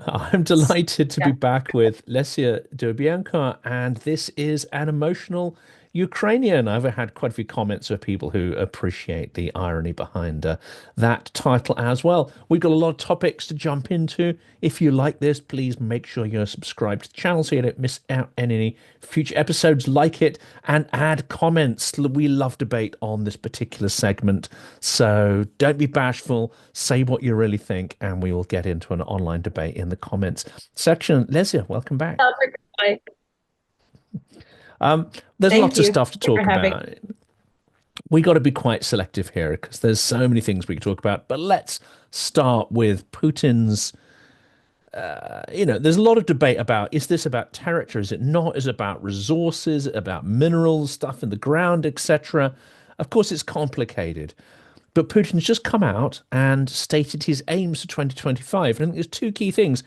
I'm delighted to be back with Lesia Dubenko, and this is an emotional Ukrainian. I've had quite a few comments of people who appreciate the irony behind that title as well. We've got a lot of topics to jump into. If you like this, please make sure you're subscribed to the channel so you don't miss out on any future episodes. Like it and add comments. We love debate on this particular segment, so don't be bashful. Say what you really think, and we will get into an online debate in the comments section. Lesia, welcome back. Hi. There's Thank lots of you. stuff to Thank you for talk having. about. We got to be quite selective here because there's so many things we can talk about. But let's start with Putin's. There's a lot of debate about, is this about territory? Is it not? Is it about resources, about minerals, stuff in the ground, etc.? Of course, it's complicated. But Putin's just come out and stated his aims for 2025. And I think there's two key things.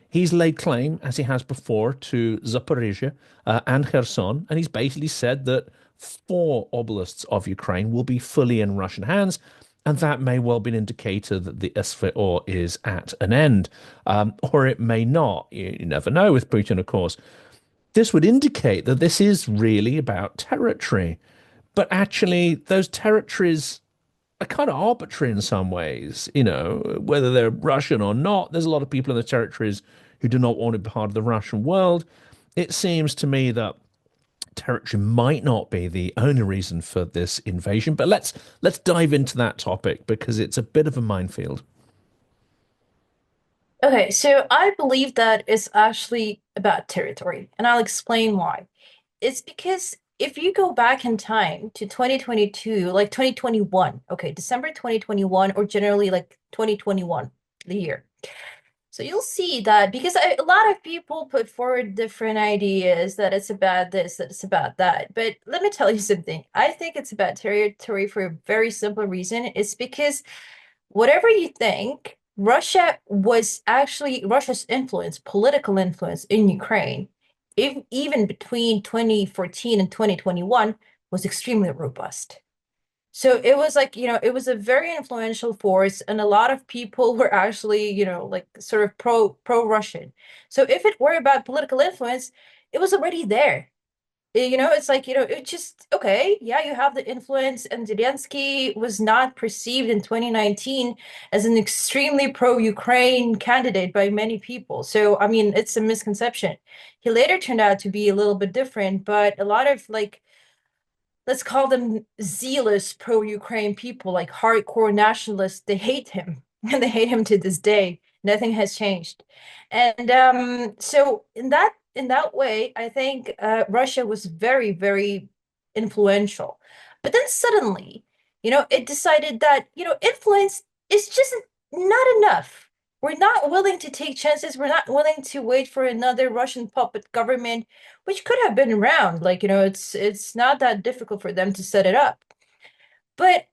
He's laid claim, as he has before, to Zaporizhia and Kherson, and he's basically said that four oblasts of Ukraine will be fully in Russian hands, and that may well be an indicator that the SVO is at an end, or it may not. You never know with Putin, of course. This would indicate that this is really about territory, but actually, those territories are kind of arbitrary in some ways, whether they're Russian or not. There's a lot of people in the territories who do not want to be part of the Russian world. It seems to me that territory might not be the only reason for this invasion, but let's dive into that topic because it's a bit of a minefield. Okay, so I believe that it's actually about territory, and I'll explain why. It's because if you go back in time to 2022, like 2021, okay, December 2021, or generally like 2021, the year. So you'll see that because a lot of people put forward different ideas that it's about this, that it's about that. But let me tell you something. I think it's about territory for a very simple reason. It's because whatever you think, Russia's influence, political influence in Ukraine, even between 2014 and 2021, was extremely robust. So it was like, it was a very influential force, and a lot of people were actually, like sort of pro-Russian. So if it were about political influence, it was already there. It's like, it just, okay, yeah, you have the influence, and Zelenskyy was not perceived in 2019 as an extremely pro-Ukraine candidate by many people. So, I mean, it's a misconception. He later turned out to be a little bit different, but a lot of like, let's call them zealous pro-Ukraine people, like hardcore nationalists, they hate him, and they hate him to this day. Nothing has changed. And so in that way, I think Russia was very, very influential. But then suddenly, it decided that, influence is just not enough. We're not willing to take chances. We're not willing to wait for another Russian puppet government, which could have been around. Like, it's not that difficult for them to set it up. But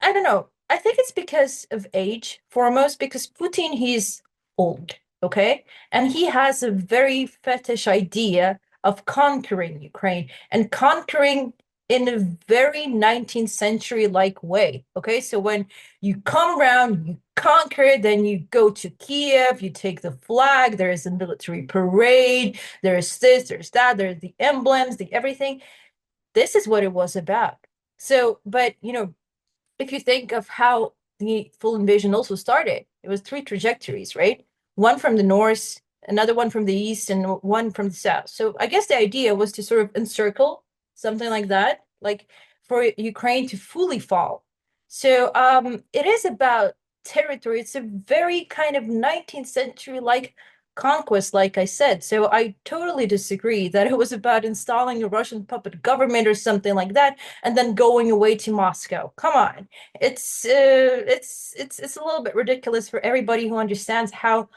I don't know. I think it's because of age, foremost, because Putin, he's old, okay? And he has a very fetish idea of conquering Ukraine and conquering in a very 19th century like way, okay? So when you come around, you conquer, then you go to Kiev, you take the flag, there is a military parade, there's this, there's that, there's the emblems, the everything. This is what it was about. So, but if you think of how the full invasion also started, it was three trajectories, right? One from the north, another one from the east, and one from the south. So I guess the idea was to sort of encircle something like that, like for Ukraine to fully fall. So it is about territory. It's a very kind of 19th century like conquest, like I said. So I totally disagree that it was about installing a Russian puppet government or something like that and then going away to Moscow. Come on. It's a little bit ridiculous for everybody who understands how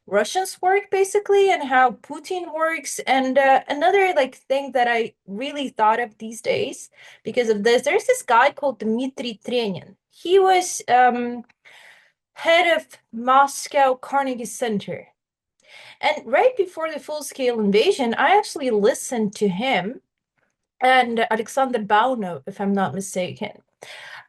Russians work basically and how Putin works. And another like thing that I really thought of these days because of this, there's this guy called Dmitry Trenin. He was head of Moscow Carnegie Center. And right before the full-scale invasion, I actually listened to him and Alexander Bauno, if I'm not mistaken.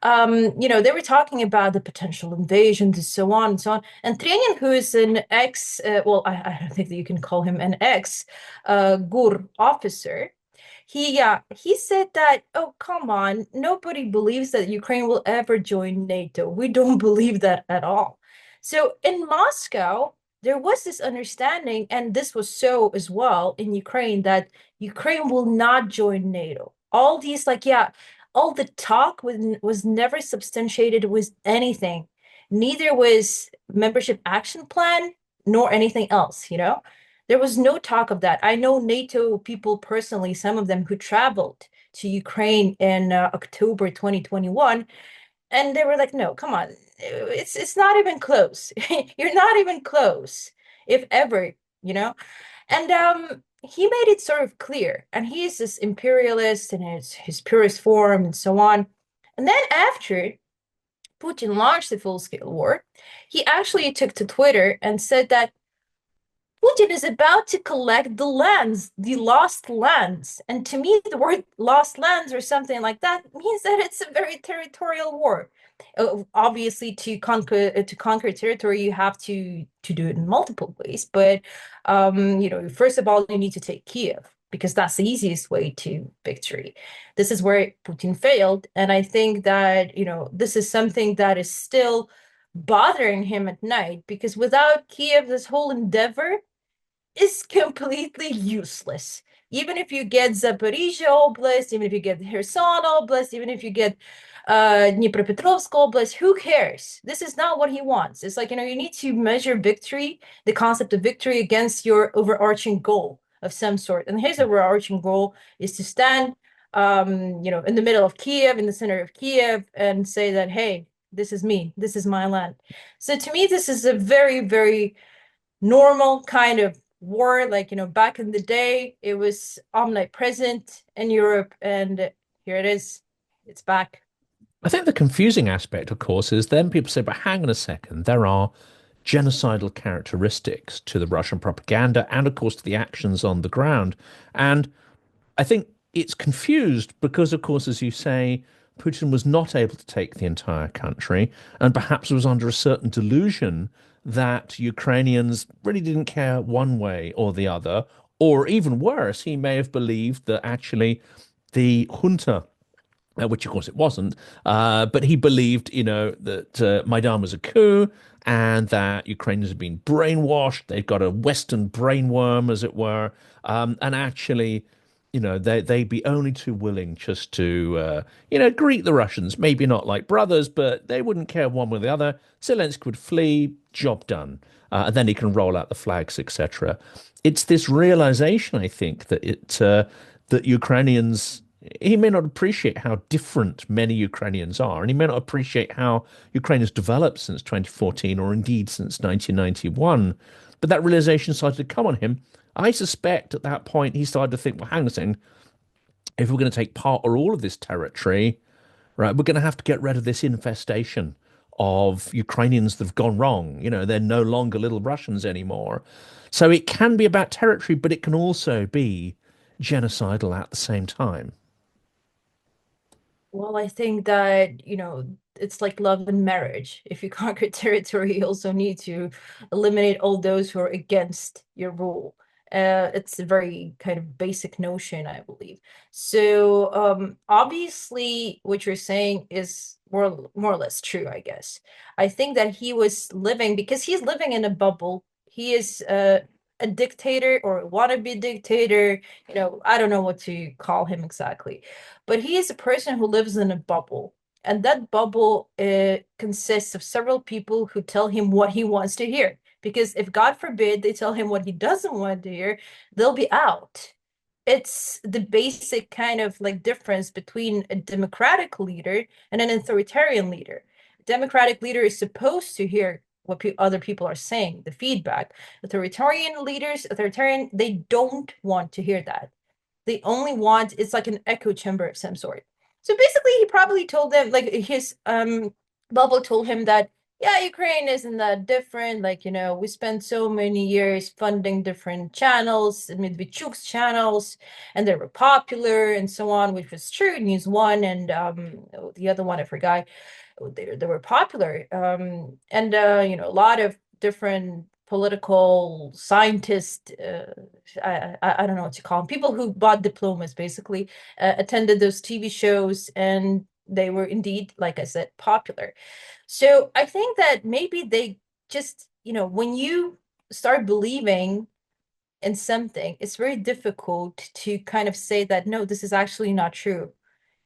They were talking about the potential invasions and so on and so on. And Trenin, who is an ex, well, I don't think that you can call him an ex GUR officer, he said that, oh, come on, nobody believes that Ukraine will ever join NATO. We don't believe that at all. So in Moscow, there was this understanding, and this was so as well in Ukraine, that Ukraine will not join NATO. All these, like, yeah, all the talk was never substantiated with anything. Neither was membership action plan nor anything else, you know? There was no talk of that. I know NATO people personally, some of them who traveled to Ukraine in October 2021, and they were like, no, come on. It's not even close. You're not even close, if ever, you know? And he made it sort of clear. And he is this imperialist in his purest form and so on. And then after Putin launched the full-scale war, he actually took to Twitter and said that Putin is about to collect the lands, the lost lands. And to me, the word lost lands or something like that means that it's a very territorial war. Obviously, to conquer territory, you have to do it in multiple ways. But first of all, you need to take Kiev because that's the easiest way to victory. This is where Putin failed, and I think that this is something that is still bothering him at night because without Kiev, this whole endeavor is completely useless. Even if you get Zaporizhia Oblast, even if you get Kherson Oblast, even if you get Dnipropetrovsk Oblast, who cares? This is not what he wants. It's like, you need to measure victory, the concept of victory against your overarching goal of some sort. And his overarching goal is to stand, in the middle of Kiev, in the center of Kiev, and say that, hey, this is me, this is my land. So to me, this is a very, very normal kind of war. Like, back in the day, it was omnipresent in Europe, and here it is. It's back. I think the confusing aspect, of course, is then people say, but hang on a second, there are genocidal characteristics to the Russian propaganda and, of course, to the actions on the ground. And I think it's confused because, of course, as you say, Putin was not able to take the entire country and perhaps was under a certain delusion that Ukrainians really didn't care one way or the other. Or even worse, he may have believed that actually the junta, which of course it wasn't, but he believed, that Maidan was a coup and that Ukrainians had been brainwashed. They've got a Western brainworm, as it were, and actually, they'd be only too willing just to, greet the Russians. Maybe not like brothers, but they wouldn't care one way or the other. Zelenskyy would flee, job done, and then he can roll out the flags, etc. It's this realization, I think, that Ukrainians he may not appreciate how different many Ukrainians are, and he may not appreciate how Ukraine has developed since 2014 or indeed since 1991. But that realization started to come on him. I suspect at that point he started to think, well, hang on a second, if we're going to take part or all of this territory, right, we're going to have to get rid of this infestation of Ukrainians that have gone wrong. They're no longer little Russians anymore. So it can be about territory, but it can also be genocidal at the same time. Well, I think that, it's like love and marriage. If you conquer territory, you also need to eliminate all those who are against your rule. It's a very kind of basic notion, I believe. So, obviously, what you're saying is more or less true, I guess. I think that he was living because he's living in a bubble. He is a dictator or a wannabe dictator. I don't know what to call him exactly, but he is a person who lives in a bubble. And that bubble consists of several people who tell him what he wants to hear. Because if, God forbid, they tell him what he doesn't want to hear, they'll be out. It's the basic kind of like difference between a democratic leader and an authoritarian leader. A democratic leader is supposed to hear what other people are saying, the feedback. Authoritarian, they don't want to hear that. They only want, it's like an echo chamber of some sort. So basically, he probably told them, like his bubble told him that yeah, Ukraine isn't that different. Like, we spent so many years funding different channels, Medvedchuk's channels, and they were popular and so on, which was true. News One and the other one, I forgot. They were popular. And a lot of different political scientists, I don't know what to call them, people who bought diplomas basically, attended those TV shows, and they were indeed, like I said, popular. So I think that maybe they just, when you start believing in something, it's very difficult to kind of say that, no, this is actually not true.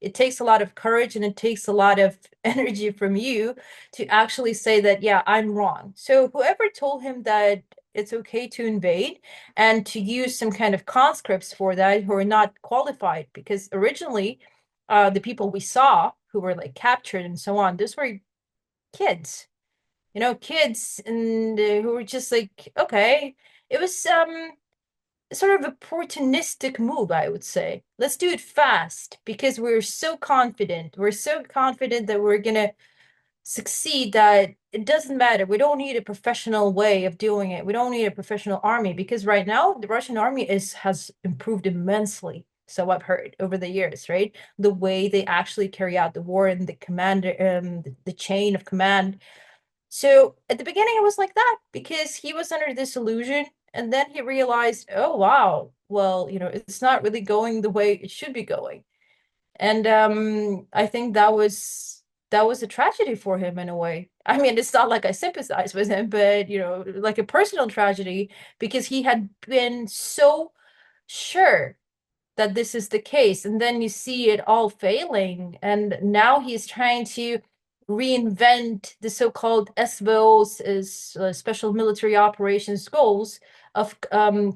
It takes a lot of courage and it takes a lot of energy from you to actually say that, yeah, I'm wrong. So whoever told him that it's okay to invade and to use some kind of conscripts for that who are not qualified, because originally the people we saw who were like captured and so on, those were kids, kids, and who were just like, okay, it was sort of opportunistic move, I would say. Let's do it fast because we're so confident. We're so confident that we're gonna succeed that it doesn't matter. We don't need a professional way of doing it. We don't need a professional army because right now the Russian army has improved immensely. So I've heard over the years, right? The way they actually carry out the war and the commander, the chain of command. So at the beginning, it was like that because he was under this illusion. And then he realized, oh, wow, well, it's not really going the way it should be going. And I think that was a tragedy for him in a way. I mean, it's not like I sympathize with him, but like a personal tragedy because he had been so sure that this is the case. And then you see it all failing. And now he's trying to reinvent the so-called SVOs, is special military operations goals of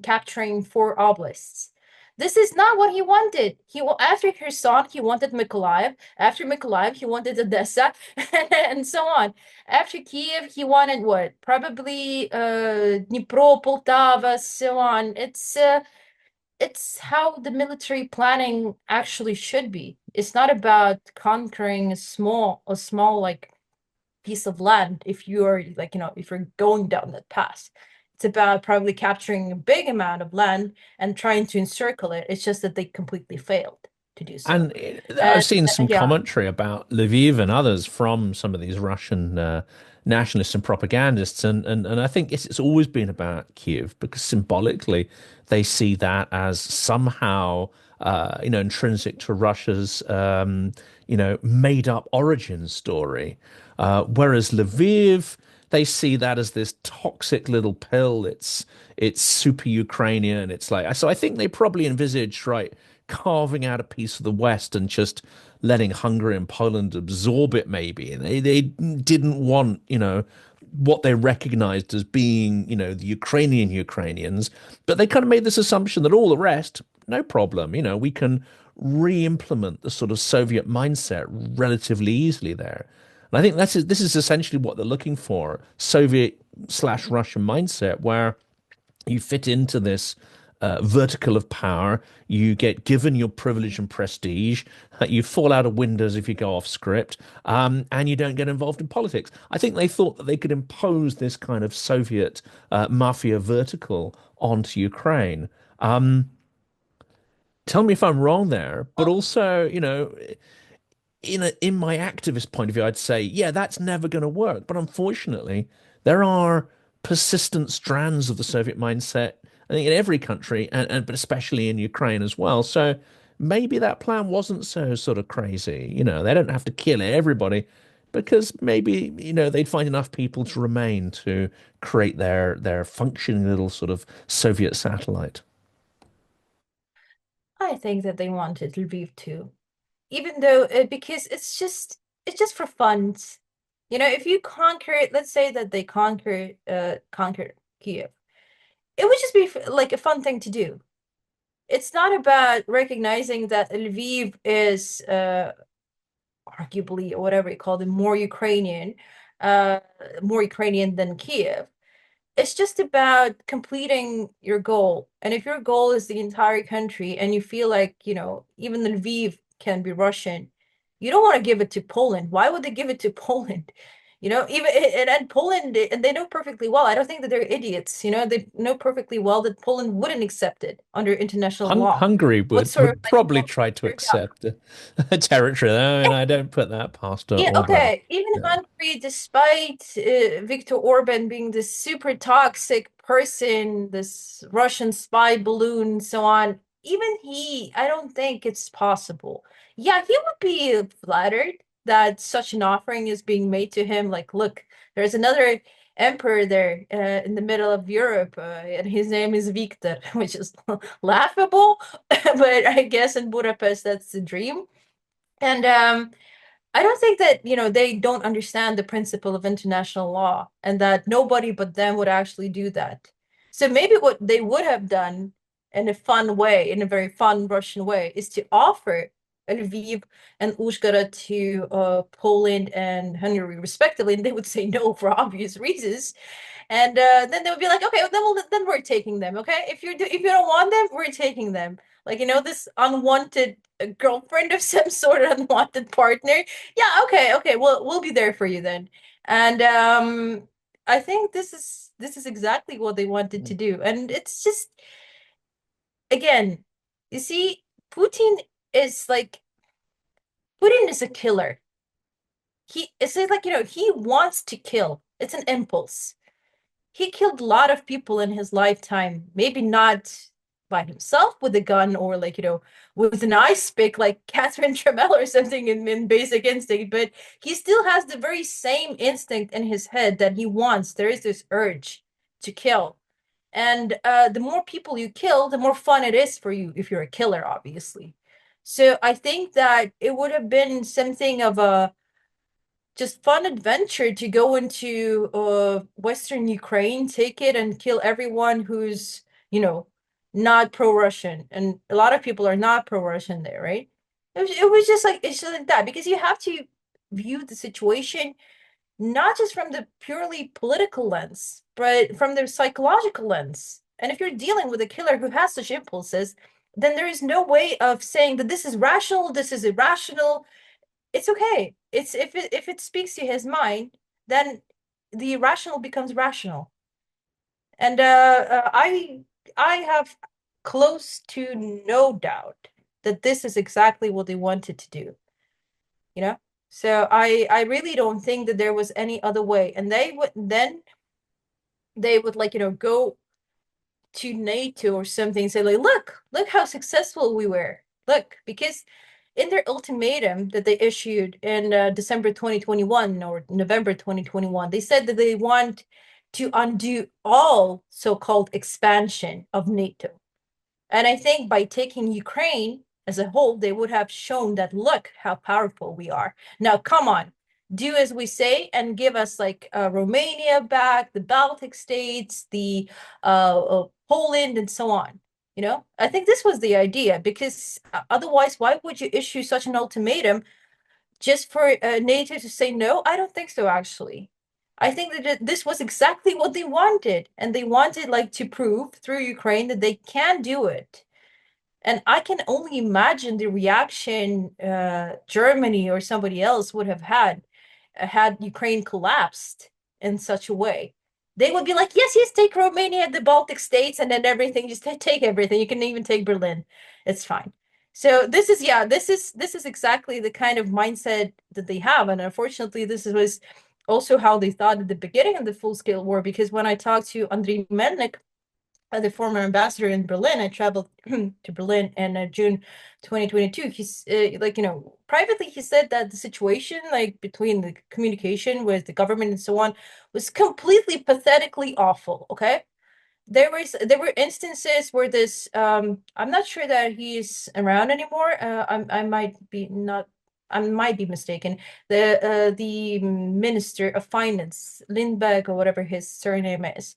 capturing four oblasts. This is not what he wanted. After Kherson, he wanted Mykolaiv. After Mykolaiv, he wanted Odessa, and so on. After Kiev, he wanted what? Probably Dnipro, Poltava, so on. It's how the military planning actually should be. It's not about conquering a small like piece of land if you're like, if you're going down that path. It's about probably capturing a big amount of land and trying to encircle it. It's just that they completely failed to do so. And I've And seen some yeah. commentary about Lviv and others from some of these Russian nationalists and propagandists, and I think it's always been about Kiev because symbolically they see that as somehow intrinsic to Russia's made up origin story, whereas Lviv they see that as this toxic little pill. It's super Ukrainian. It's like so. I think they probably envisaged right carving out a piece of the West and just letting Hungary and Poland absorb it. Maybe and they didn't want what they recognized as being the Ukrainians, but they kind of made this assumption that all the rest no problem. We can re-implement the sort of Soviet mindset relatively easily there. And I think this is essentially what they're looking for, Soviet slash Russian mindset, where you fit into this vertical of power, you get given your privilege and prestige, you fall out of windows if you go off script, and you don't get involved in politics. I think they thought that they could impose this kind of Soviet mafia vertical onto Ukraine. Um, Tell me if I'm wrong there, but Well, also, in my activist point of view, I'd say, yeah, that's never going to work. But unfortunately, there are persistent strands of the Soviet mindset, I think, in every country, and but especially in Ukraine as well. So maybe that plan wasn't so sort of crazy. They don't have to kill everybody because maybe, they'd find enough people to remain to create their functioning little sort of Soviet satellite. I think that they wanted Lviv too, even though because it's just for fun. If you conquer it, let's say that they conquered Kiev, it would just be like a fun thing to do. It's not about recognizing that Lviv is arguably, or whatever you call it, uh, more Ukrainian than Kiev. It's just about completing your goal. And if your goal is the entire country and you feel like, even Lviv can be Russian, you don't want to give it to Poland. Why would they give it to Poland? Even and Poland, and they know perfectly well. I don't think that they're idiots. They know perfectly well that Poland wouldn't accept it under international law. Hungary What would sort of would like probably try to yeah. accept a territory. I mean, I don't put that past Yeah, Orban. okay. Even No. Hungary, despite Viktor Orban being this super toxic person, this Russian spy balloon, so on, even he, I don't think it's possible. Yeah, he would be flattered that such an offering is being made to him. Like, look, there's another emperor there in the middle of Europe, and his name is Viktor, which is laughable, but I guess in Budapest, that's the dream. And I don't think that, they don't understand the principle of international law and that nobody but them would actually do that. So maybe what they would have done in a fun way, in a very fun Russian way, is to offer Lviv and Uzhhorod to Poland and Hungary respectively, and they would say no for obvious reasons. And then they would be like, okay, well, then we're taking them. Okay, if you don't want them, we're taking them. Like this unwanted girlfriend of some sort, unwanted partner. Yeah, okay, we'll be there for you then. And I think this is exactly what they wanted to do. And it's just again, you see, Putin is like Putin is a killer. It's like he wants to kill. It's an impulse. He killed a lot of people in his lifetime. Maybe not by himself with a gun or like, with an ice pick like Catherine Tremell or something in Basic Instinct, but he still has the very same instinct in his head that he wants. There is this urge to kill. And the more people you kill, the more fun it is for you if you're a killer, obviously. So I think that it would have been something of a just fun adventure to go into Western Ukraine, take it and kill everyone who's, not pro-Russian. And a lot of people are not pro-Russian there, right? It was just like it's just like that because you have to view the situation not just from the purely political lens, but from the psychological lens. And if you're dealing with a killer who has such impulses, then there is no way of saying that this is rational, this is irrational. It's okay. It's if it speaks to his mind, then the irrational becomes rational. And I have close to no doubt that this is exactly what they wanted to do, you know? So I really don't think that there was any other way. And they would like, go to NATO or something and say like, look how successful we were. Look, because in their ultimatum that they issued in December 2021 or November 2021, they said that they want to undo all so-called expansion of NATO. And I think by taking Ukraine as a whole, they would have shown that, look how powerful we are. Now, come on, do as we say and give us like Romania back, the Baltic states, the Poland, and so on. I think this was the idea because otherwise, why would you issue such an ultimatum just for NATO to say no? I don't think so, actually. I think that this was exactly what they wanted, and they wanted like to prove through Ukraine that they can do it. And I can only imagine the reaction Germany or somebody else would have had Ukraine collapsed in such a way. They would be like, yes, yes, take Romania, the Baltic states, and then everything, just take everything. You can even take Berlin. It's fine. So this is exactly the kind of mindset that they have. And unfortunately, this was also how they thought at the beginning of the full-scale war, because when I talked to Andriy Melnik, the former ambassador in Berlin, I traveled to Berlin in June 2022. He's like, privately, he said that the situation, like between the communication with the government and so on, was completely pathetically awful. Okay. There were instances where this I'm not sure that he's around anymore. I might be not I might be mistaken. The Minister of Finance, Lindbergh, or whatever his surname is,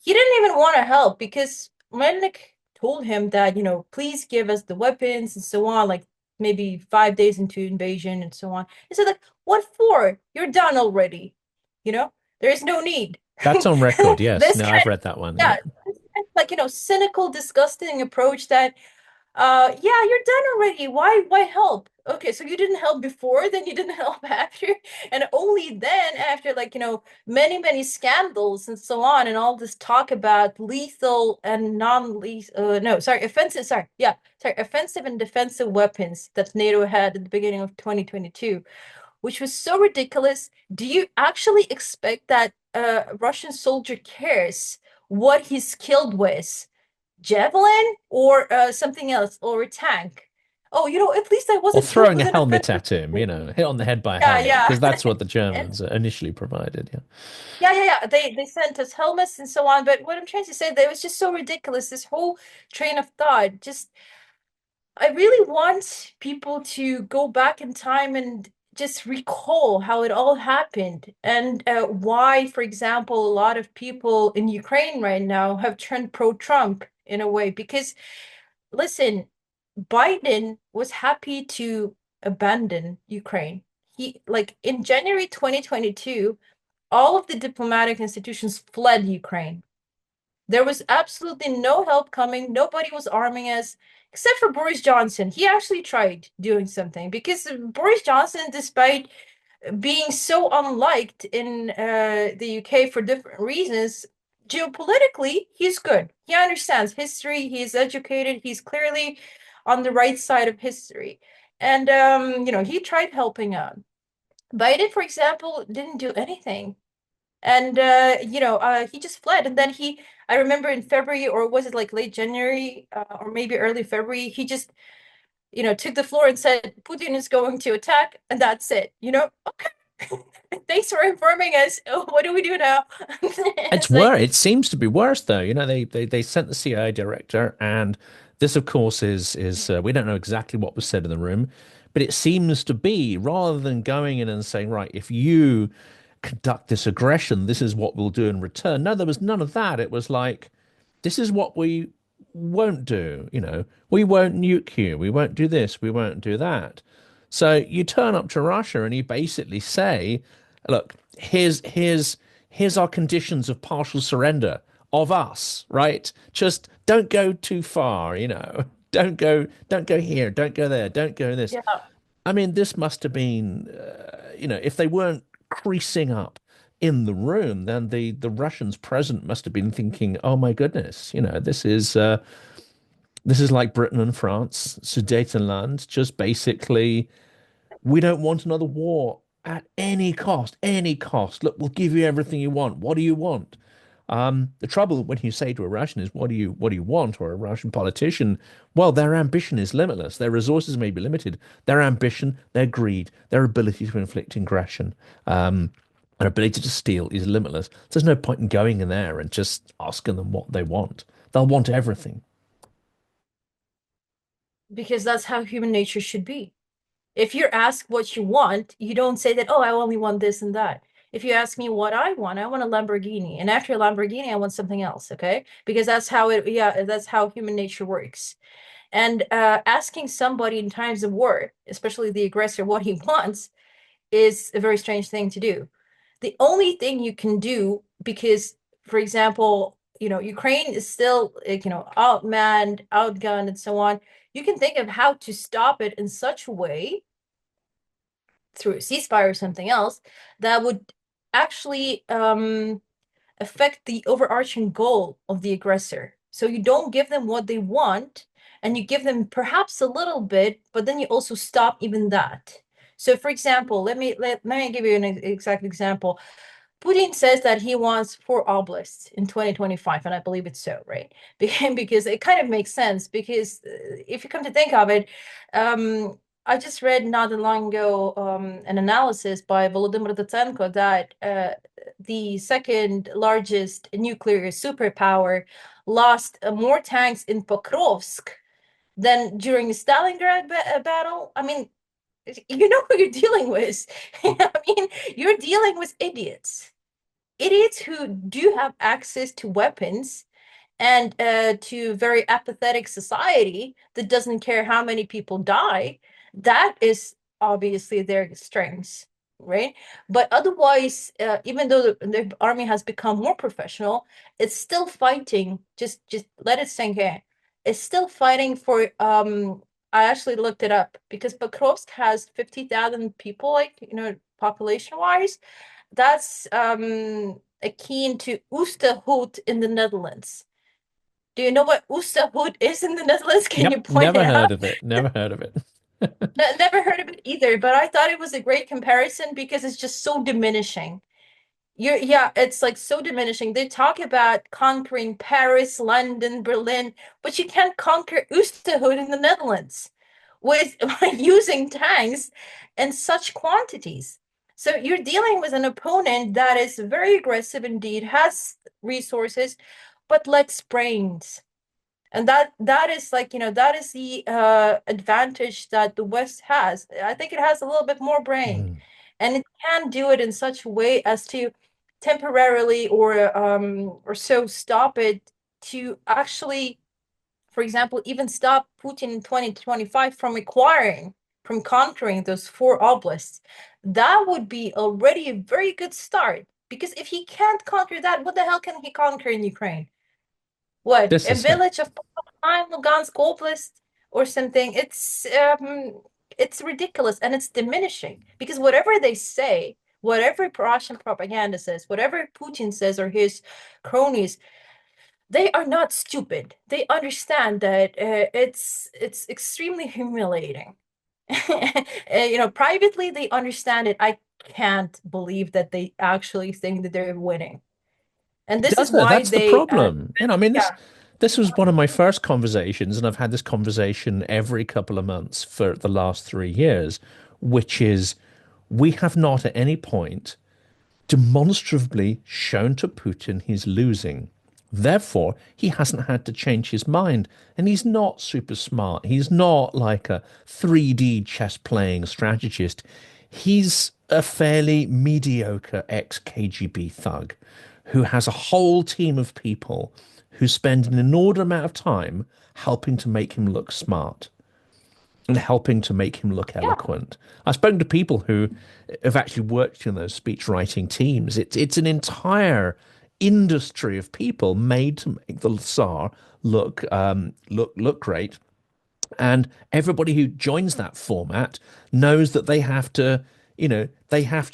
he didn't even want to help because Melnik told him that, please give us the weapons and so on, like maybe 5 days into invasion and so on. He said, like, what for? You're done already. There is no need. That's on record. Yes. This No, kind I've read that one. yeah, Yeah. like, cynical, disgusting approach that, yeah, you're done already. Why help? Okay, so you didn't help before, then you didn't help after, and only then after, like, many, many scandals and so on, and all this talk about lethal and non-lethal, no, sorry, offensive, sorry, yeah, sorry, offensive and defensive weapons that NATO had at the beginning of 2022, which was so ridiculous. Do you actually expect that a Russian soldier cares what he's killed with? Javelin or something else or a tank? Oh, at least I Or wasn't killed throwing with a an helmet offensive. at him, hit on the head by a Yeah, helmet, yeah. because that's what the And Germans initially provided. Yeah. yeah, yeah, yeah. They sent us helmets and so on. But what I'm trying to say, that it was just so ridiculous. This whole train of thought. Just, I really want people to go back in time and just recall how it all happened, and why, for example, a lot of people in Ukraine right now have turned pro-Trump in a way. Because listen, Biden was happy to abandon Ukraine. He, like, in January 2022, all of the diplomatic institutions fled Ukraine. There was absolutely no help coming. Nobody was arming us except for Boris Johnson. He actually tried doing something, because Boris Johnson, despite being so unliked in the UK for different reasons, geopolitically, he's good. He understands history. He's educated. He's clearly on the right side of history. And, he tried helping out. Biden, for example, didn't do anything. And, he just fled. And then I remember in February, or was it like late January, or maybe early February, he just, took the floor and said, Putin is going to attack. And that's it. Okay. Thanks for informing us. Oh, what do we do now? It's It's like, worse. It seems to be worse though. They sent the CIA director, and this, of course, is we don't know exactly what was said in the room, but it seems to be, rather than going in and saying, right, if you conduct this aggression, this is what we'll do in return. No, there was none of that. It was like, this is what we won't do. We won't nuke you. We won't do this. We won't do that. So you turn up to Russia and you basically say, look, here's our conditions of partial surrender of us, right? Just don't go too far. Don't go here, don't go there, don't go this. yeah. I mean, this must have been, if they weren't creasing up in the room, then the Russians present must have been thinking, "Oh my goodness, this is like Britain and France, Sudetenland, just basically, we don't want another war at any cost, any cost. Look, we'll give you everything you want. What do you want?" The trouble when you say to a Russian is, what do you want? Or a Russian politician, well, their ambition is limitless. Their resources may be limited. Their ambition, their greed, their ability to inflict aggression, their ability to steal is limitless. So there's no point in going in there and just asking them what they want. They'll want everything. Because that's how human nature should be. If you're asked what you want, you don't say that, oh, I only want this and that. If you ask me what I want a Lamborghini. And after a Lamborghini, I want something else, okay? Because that's how human nature works. And asking somebody in times of war, especially the aggressor, what he wants is a very strange thing to do. The only thing you can do, because, for example, Ukraine is still, like, outmanned, outgunned, and so on. You can think of how to stop it in such a way, through a ceasefire or something else, that would actually affect the overarching goal of the aggressor. So you don't give them what they want, and you give them perhaps a little bit, but then you also stop even that. So, for example, let me give you an exact example. Putin says that he wants 4 obelisks in 2025, and I believe it's so, right? Because it kind of makes sense. Because if you come to think of it, I just read not that long ago an analysis by Volodymyr Dutsenko that the second largest nuclear superpower lost more tanks in Pokrovsk than during the Stalingrad battle. I mean, you know who you're dealing with. I mean, you're dealing with idiots who do have access to weapons, and to very apathetic society that doesn't care how many people die. That is obviously their strengths, right? But otherwise, even though the army has become more professional, it's still fighting. Just let it sink in. It's still fighting for I actually looked it up because Pokrovsk has 50,000 people, like, population wise. That's akin to Oosterhout in the Netherlands. Do you know what Oosterhout is in the Netherlands? Can you Yep, point never it heard out? of it. Never heard of it. Never heard of it either, but I thought it was a great comparison because it's just so diminishing. Yeah, it's like so diminishing. They talk about conquering Paris, London, Berlin, but you can't conquer Oosterhout in the Netherlands with using tanks in such quantities. So you're dealing with an opponent that is very aggressive indeed, has resources, but lacks brains. And that is like, that is the advantage that the West has. I think it has a little bit more brain, Mm. and it can do it in such a way as to temporarily or so stop it to actually, for example, even stop Putin in 2025 from conquering those four oblasts. That would be already a very good start. Because if he can't conquer that, what the hell can he conquer in Ukraine? What, This a is it. village of Lugansk Oblast or something? It's ridiculous and it's diminishing because whatever they say, whatever Russian propaganda says, whatever Putin says or his cronies, they are not stupid. They understand that it's extremely humiliating. Privately they understand it. I can't believe that they actually think that they're winning, and this is Does it? why That's the they problem. I mean, this yeah. this was one of my first conversations, and I've had this conversation every couple of months for the last 3 years, which is we have not at any point demonstrably shown to Putin he's losing. Therefore, he hasn't had to change his mind. And he's not super smart. He's not like a 3D chess playing strategist. He's a fairly mediocre ex KGB thug who has a whole team of people who spend an inordinate amount of time helping to make him look smart and helping to make him look Yeah. eloquent. I've spoken to people who have actually worked in those speech writing teams. It's an entire industry of people made to make the Tsar look great. And everybody who joins that format knows that they have to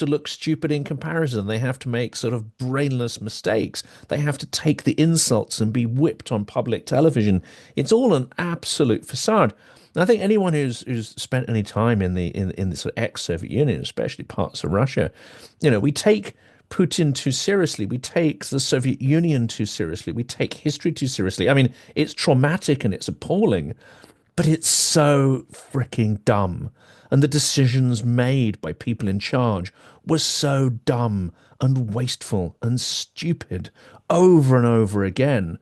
look stupid in comparison. They have to make sort of brainless mistakes. They have to take the insults and be whipped on public television. It's all an absolute facade. And I think anyone who's spent any time in the sort of ex-Soviet Union, especially parts of Russia, we take Putin too seriously. We take the Soviet Union too seriously. We take history too seriously. I mean, it's traumatic and it's appalling, but it's so freaking dumb. And the decisions made by people in charge were so dumb and wasteful and stupid over and over again.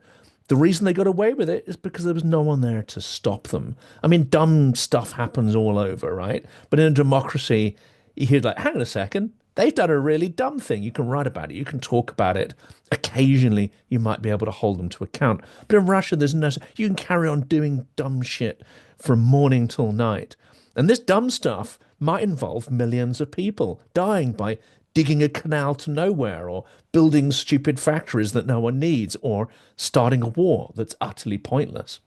The reason they got away with it is because there was no one there to stop them. I mean, dumb stuff happens all over, right? But in a democracy, you're like, hang on a second, they've done a really dumb thing. You can write about it, you can talk about it. Occasionally, you might be able to hold them to account. But in Russia, there's no, you can carry on doing dumb shit from morning till night. And this dumb stuff might involve millions of people dying by digging a canal to nowhere or building stupid factories that no one needs or starting a war that's utterly pointless.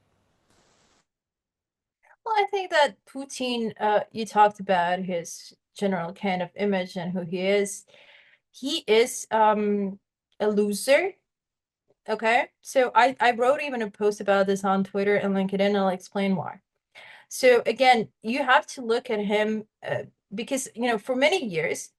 Well, I think that Putin, you talked about his general kind of image and who he is. He is a loser. Okay. So I wrote even a post about this on Twitter and LinkedIn, and I'll explain why. So again, you have to look at him because, for many years,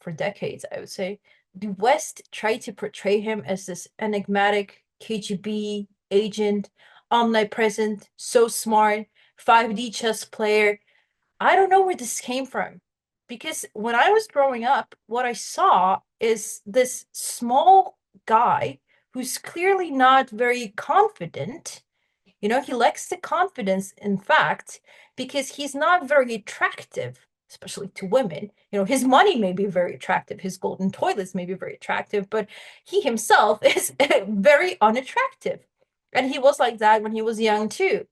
for decades, I would say, the West tried to portray him as this enigmatic KGB agent, omnipresent, so smart, 5D chess player. I don't know where this came from because when I was growing up, what I saw is this small guy who's clearly not very confident. He lacks the confidence, in fact, because he's not very attractive, especially to women. His money may be very attractive, his golden toilets may be very attractive, but he himself is very unattractive. And he was like that when he was young too.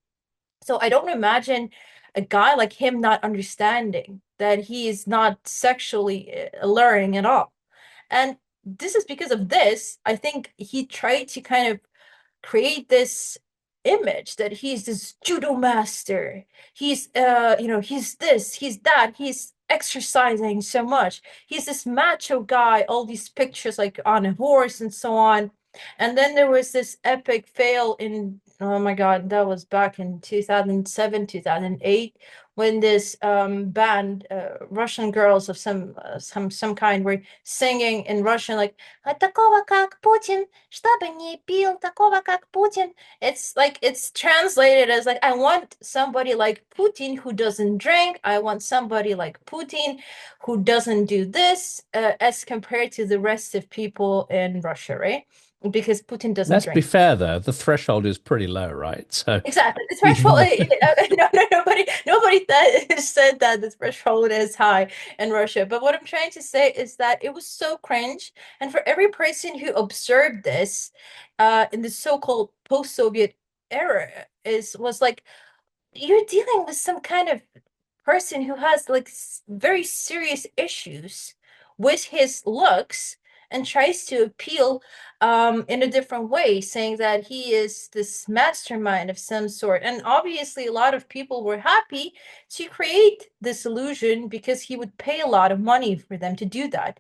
So I don't imagine a guy like him not understanding that he is not sexually alluring at all. And this is because of this. I think he tried to kind of create this. image that he's this judo master. He's he's this, he's that, he's exercising so much. He's this macho guy, all these pictures like on a horse and so on. And then there was this epic fail in, oh my God, that was back in 2007, 2008, when this band, Russian girls of some kind, were singing in Russian like "Такого как Putin, чтобы не пил, такого как Putin." It's like it's translated as like, I want somebody like Putin who doesn't drink. I want somebody like Putin who doesn't do this, as compared to the rest of people in Russia, right? Because Putin doesn't Let's be drink. fair though, the threshold is pretty low, right? So Exactly. The threshold, even no, nobody said that the threshold is high in Russia. But what I'm trying to say is that it was so cringe. And for every person who observed this, in the so-called post-Soviet era, was like, you're dealing with some kind of person who has like very serious issues with his looks and tries to appeal in a different way, saying that he is this mastermind of some sort. And obviously, a lot of people were happy to create this illusion because he would pay a lot of money for them to do that.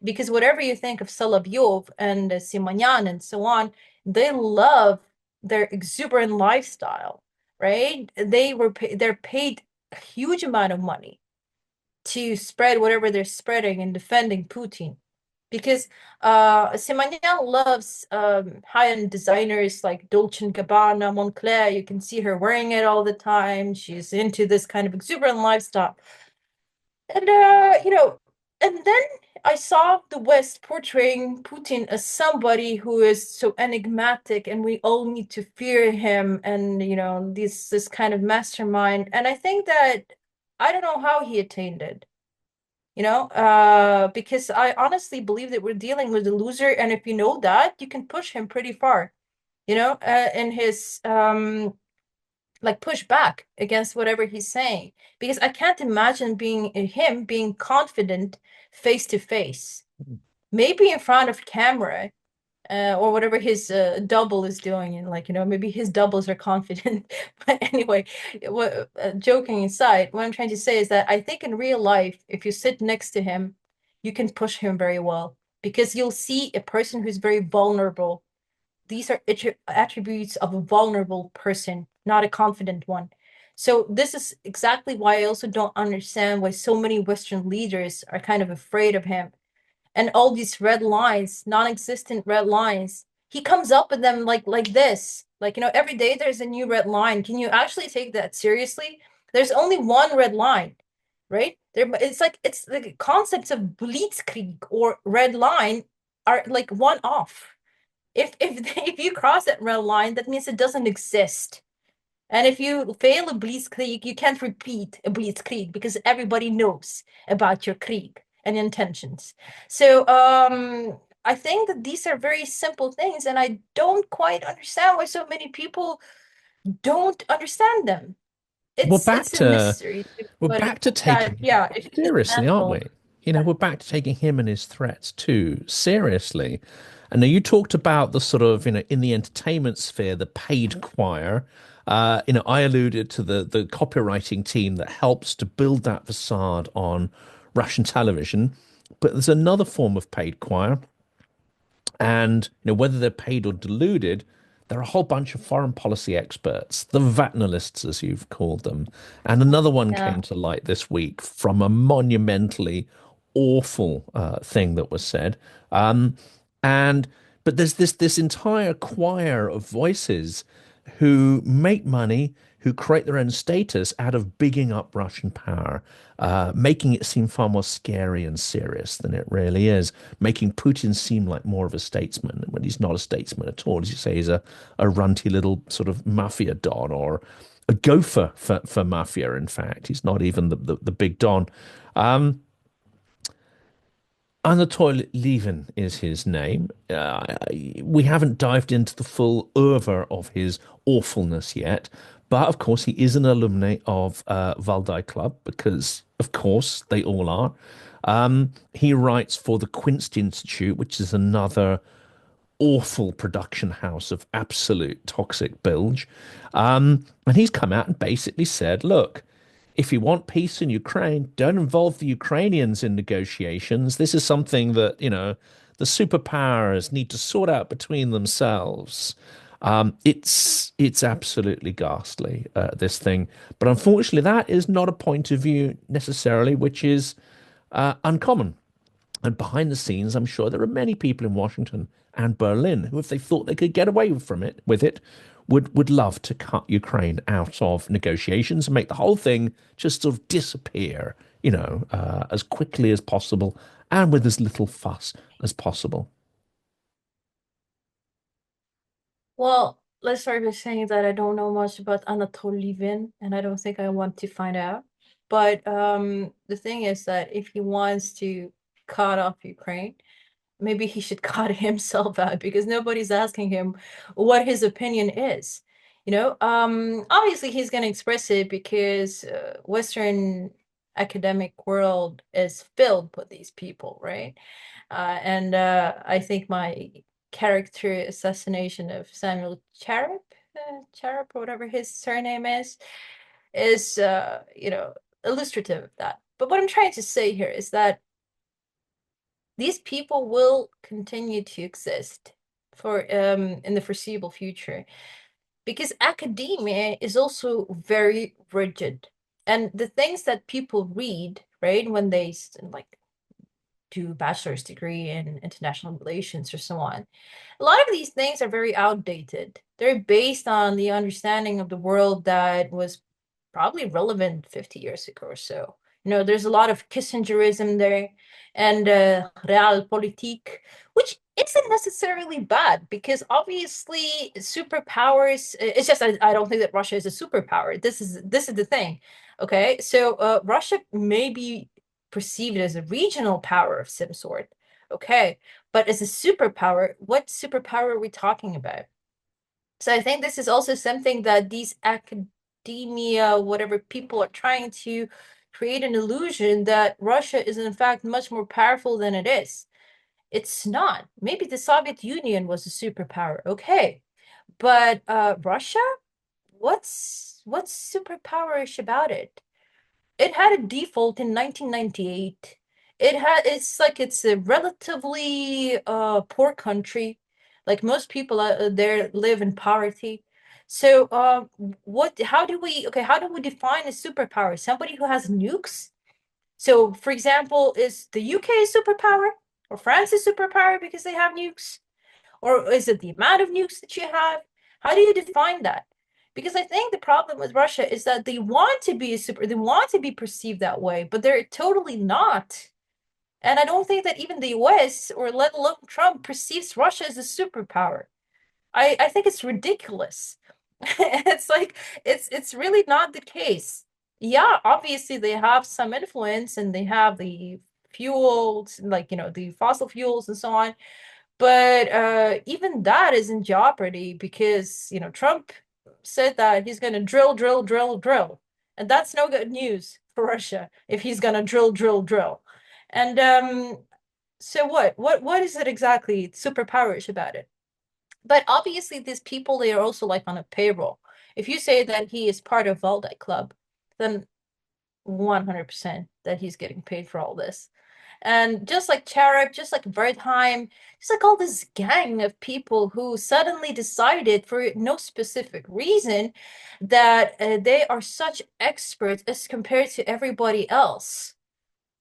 Because whatever you think of Solovyov and Simonyan and so on, they love their exuberant lifestyle, right? They're paid a huge amount of money to spread whatever they're spreading and defending Putin. Because Simonyan loves high-end designers like Dolce& and Gabbana, Moncler. You can see her wearing it all the time. She's into this kind of exuberant lifestyle. And and then I saw the West portraying Putin as somebody who is so enigmatic and we all need to fear him, and this kind of mastermind. And I think that I don't know how he attained it, because I honestly believe that we're dealing with a loser, and if you know that, you can push him pretty far, in his like push back against whatever he's saying, because I can't imagine him being confident face to face, maybe in front of camera, or whatever his double is doing, and like maybe his doubles are confident. But anyway, joking aside, what I'm trying to say is that I think in real life, if you sit next to him, you can push him very well, because you'll see a person who's very vulnerable. These are attributes of a vulnerable person, not a confident one. So this is exactly why I also don't understand why so many Western leaders are kind of afraid of him. And all these red lines, non-existent red lines, he comes up with them like this. Like, every day there's a new red line. Can you actually take that seriously? There's only one red line, right? It's the concepts of blitzkrieg or red line are like one off. If you cross that red line, that means it doesn't exist. And if you fail a blitzkrieg, you can't repeat a blitzkrieg because everybody knows about your krieg and intentions. So I think that these are very simple things, and I don't quite understand why so many people don't understand them. we're It's back a to mystery, we're but back to that, taking him yeah, if you seriously, aren't we? dismantle We're back to taking him and his threats too seriously. And now you talked about the sort of, in the entertainment sphere, the paid choir. I alluded to the copywriting team that helps to build that facade on Russian television. But there's another form of paid choir, and whether they're paid or deluded, there are a whole bunch of foreign policy experts, the Vatnalists, as you've called them. And another one yeah. came to light this week from a monumentally awful thing that was said. And but there's this entire choir of voices who make money, who create their own status out of bigging up Russian power, making it seem far more scary and serious than it really is, making Putin seem like more of a statesman when he's not a statesman at all. As you say, he's a runty little sort of mafia don, or a gopher for mafia, in fact. He's not even the big don. Um, Anatoly Levin is his name. We haven't dived into the full oeuvre of his awfulness yet, but of course he is an alumni of Valdai Club, because of course they all are. He writes for the Quinst Institute, which is another awful production house of absolute toxic bilge. And he's come out and basically said, look, if you want peace in Ukraine, don't involve the Ukrainians in negotiations. This is something that, the superpowers need to sort out between themselves. It's absolutely ghastly, this thing. But unfortunately, that is not a point of view necessarily which is uncommon. And behind the scenes, I'm sure there are many people in Washington and Berlin who, if they thought they could get away with it, would love to cut Ukraine out of negotiations and make the whole thing just sort of disappear, as quickly as possible and with as little fuss as possible. Well, let's start by saying that I don't know much about Anatol Levin, and I don't think I want to find out. But the thing is that if he wants to cut off Ukraine, maybe he should cut himself out because nobody's asking him what his opinion is. Obviously he's going to express it because Western academic world is filled with these people, right? And I think my character assassination of Samuel Charip, or whatever his surname is illustrative of that. But what I'm trying to say here is that these people will continue to exist for in the foreseeable future because academia is also very rigid. And the things that people read, right, when they like do a bachelor's degree in international relations or so on, a lot of these things are very outdated. They're based on the understanding of the world that was probably relevant 50 years ago or so. There's a lot of Kissingerism there and realpolitik, which isn't necessarily bad because obviously superpowers, it's just I don't think that Russia is a superpower. This is the thing. Okay, so Russia may be perceived as a regional power of some sort. Okay, but as a superpower, what superpower are we talking about? So I think this is also something that these academia, whatever people are trying to create an illusion that Russia is in fact much more powerful than it is. It's not. Maybe the Soviet Union was a superpower, okay, but Russia, what's superpowerish about it? It had a default in 1998. It's like it's a relatively poor country. Like most people there live in poverty. So how do we define a superpower? Somebody who has nukes? So for example, is the UK a superpower or France a superpower because they have nukes? Or is it the amount of nukes that you have? How do you define that? Because I think the problem with Russia is that they want to be perceived that way, but they're totally not. And I don't think that even the US or let alone Trump perceives Russia as a superpower. I think it's ridiculous. It's like it's really not the case. Yeah, obviously they have some influence and they have the fuels, like the fossil fuels and so on. But even that is in jeopardy because, Trump said that he's going to drill, drill, drill, drill. And that's no good news for Russia if he's going to drill, drill, drill. And so what? What is it exactly superpowerish about it? But obviously these people, they are also like on a payroll. If you say that he is part of Valdai Club, then 100% that he's getting paid for all this. And just like Charip, just like Wertheim, just like all this gang of people who suddenly decided for no specific reason that they are such experts as compared to everybody else.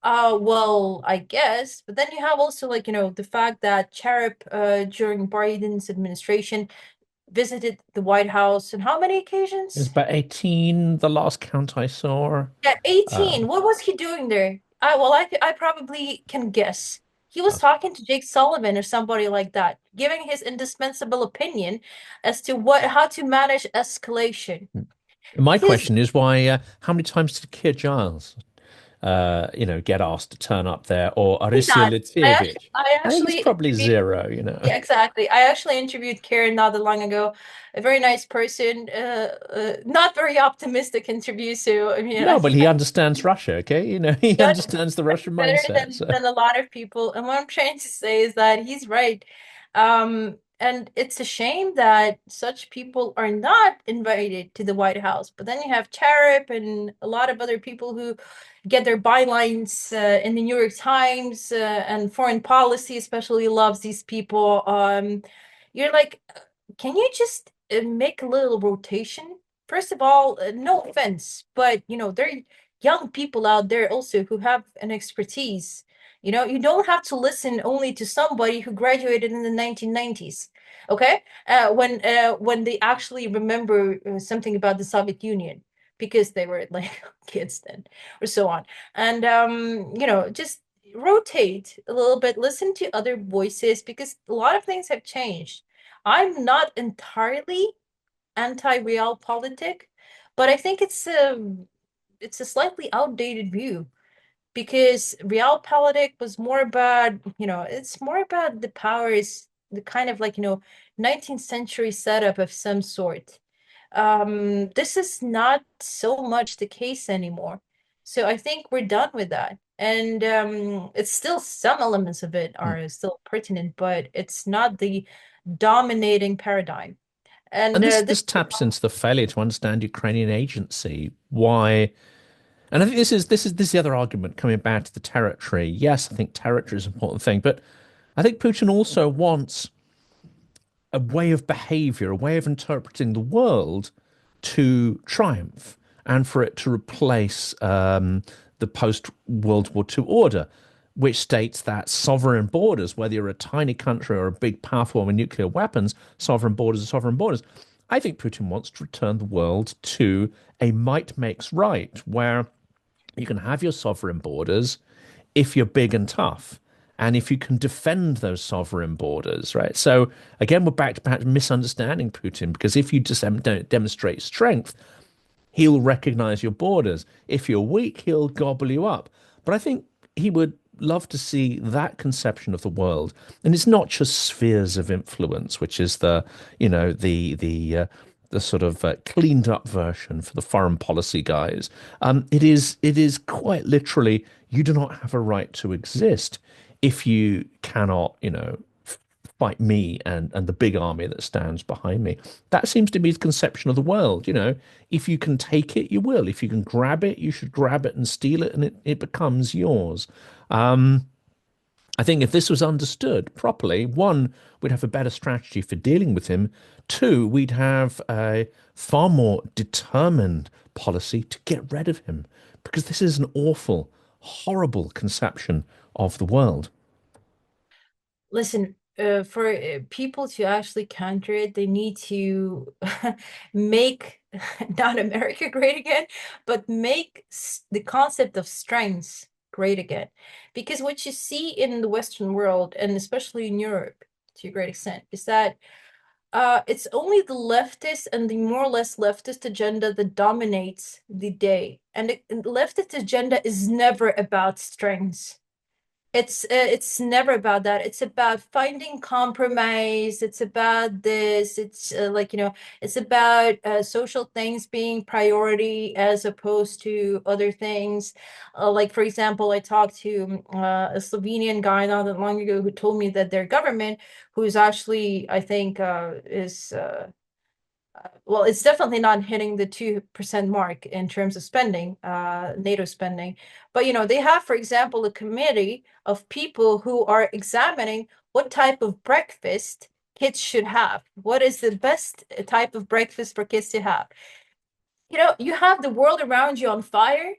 Well, I guess, but then you have also like, the fact that Charip during Biden's administration visited the White House on how many It was occasions? about 18, the last count I saw. At 18, Um, what was he doing there? I probably can guess. He was uh, talking to Jake Sullivan or somebody like that, giving his indispensable opinion as to how to manage escalation. my Because question is why, how many times did Keir Giles, get asked to turn up there, or he's Arisia not. Litievich? I I think it's actually probably interviewed. zero. Yeah, exactly. I actually interviewed Karen not that long ago. A very nice person. Not very optimistic interview. So I mean, I No, but think he understands Russia, okay? He done understands the Russian better mindset. So than a lot of people. And what I'm trying to say is that he's right. And it's a shame that such people are not invited to the White House. But then you have Charip and a lot of other people who get their bylines in the New York Times, and foreign policy especially loves these people. You're like, can you just make a little rotation? First of all, no offense, but there are young people out there also who have an expertise. You don't have to listen only to somebody who graduated in the 1990s, okay? When they actually remember something about the Soviet Union because they were like kids then, or so on. And just rotate a little bit, listen to other voices because a lot of things have changed. I'm not entirely anti-realpolitik, but I think it's a slightly outdated view because realpolitik was more about, it's more about the powers, the kind of like, 19th century setup of some sort. This is not so much the case anymore. So I think we're done with that. And it's still some elements of it Mm. are still pertinent, but it's not the dominating paradigm. And And this taps into the failure to understand Ukrainian agency. Why? And I think this is the other argument coming back to the territory. Yes, I think territory is an important thing, but I think Putin also wants a way of behavior, a way of interpreting the world to triumph and for it to replace the post World War II order, which states that sovereign borders, whether you're a tiny country or a big, powerful one with nuclear weapons, sovereign borders are sovereign borders. I think Putin wants to return the world to a might makes right, where you can have your sovereign borders if you're big and tough and if you can defend those sovereign borders, right? So again, we're back to perhaps misunderstanding Putin because if you just don't demonstrate strength, he'll recognize your borders. If you're weak, he'll gobble you up. But I think he would love to see that conception of the world, and it's not just spheres of influence, which is the sort of cleaned up version for the foreign policy guys. It is quite literally you do not have a right to exist if you cannot fight me and the big army that stands behind me. That seems to be the conception of the world. If you can take it, you will. If you can grab it, you should grab it and steal it, and it becomes yours. I think if this was understood properly, one, we'd have a better strategy for dealing with him. Two, we'd have a far more determined policy to get rid of him, because this is an awful, horrible conception of the world. listen, for people to actually counter it, they need to make not America great again, but make the concept of strengths great again. Because what you see in the Western world, and especially in Europe to a great extent, is that it's only the leftist and the more or less leftist agenda that dominates the day. And the leftist agenda is never about strengths. It's never about that. It's about finding compromise. It's about this. It's like, it's about social things being priority as opposed to other things. Like, for example, I talked to a Slovenian guy not that long ago who told me that their government, who is actually, I think, is well, it's definitely not hitting the 2% mark in terms of spending, NATO spending. But, they have, for example, a committee of people who are examining what type of breakfast kids should have. What is the best type of breakfast for kids to have? You have the world around you on fire,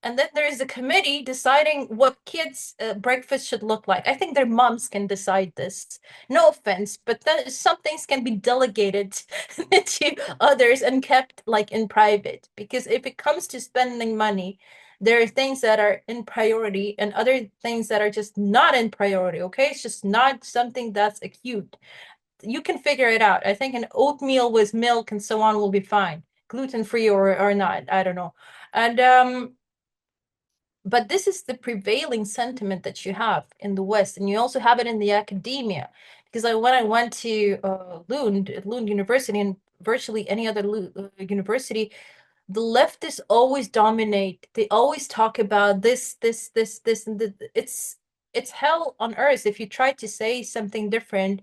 and then there is a committee deciding what kids' breakfast should look like. I think their moms can decide this. No offense, but then some things can be delegated to others and kept like in private. Because if it comes to spending money, there are things that are in priority and other things that are just not in priority. Okay, it's just not something that's acute. You can figure it out. I think an oatmeal with milk and so on will be fine, gluten free or not. I don't know. And but this is the prevailing sentiment that you have in the West, and you also have it in the academia. Because when I went to Lund University, and virtually any other university, the leftists always dominate. They always talk about this, and it's hell on earth if you try to say something different.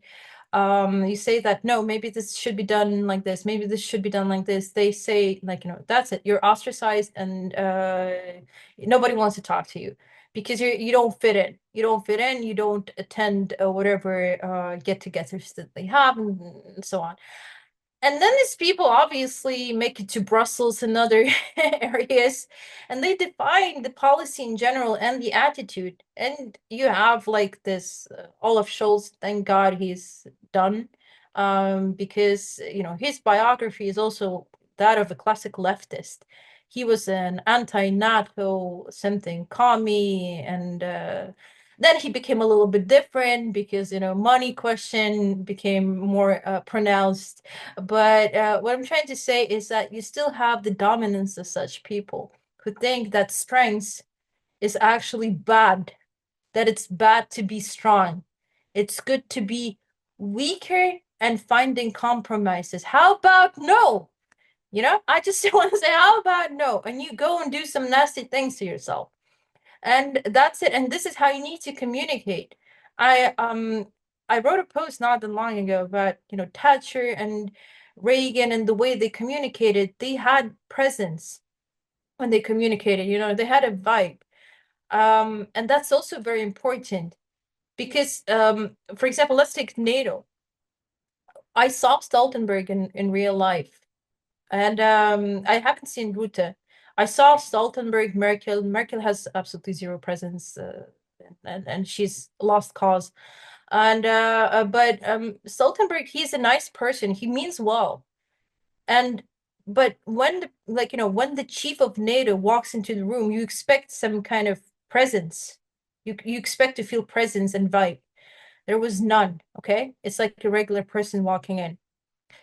You say that no, maybe this should be done like this, maybe this should be done like this. They say like, that's it. You're ostracized, and nobody wants to talk to you because you don't fit in. You don't fit in. You don't attend whatever get-togethers that they have, and so on. And then these people obviously make it to Brussels and other areas, and they define the policy in general and the attitude. And you have like this Olaf Scholz, thank God he's done, because his biography is also that of a classic leftist. He was an anti-NATO something commie, and then he became a little bit different because money question became more pronounced. But what I'm trying to say is that you still have the dominance of such people who think that strength is actually bad, that it's bad to be strong. It's good to be weaker and finding compromises. How about no? I just want to say, how about no? And you go and do some nasty things to yourself. And that's it. And this is how you need to communicate. I wrote a post not that long ago about, Thatcher and Reagan and the way they communicated. They had presence when they communicated, they had a vibe. And that's also very important because, for example, let's take NATO. I saw Stoltenberg in real life, and I haven't seen Rutte. I saw Stoltenberg, Merkel. Merkel has absolutely zero presence, and she's lost cause. And but Stoltenberg, he's a nice person. He means well. And but when when the chief of NATO walks into the room, you expect some kind of presence. You expect to feel presence and vibe. There was none. Okay, it's like a regular person walking in.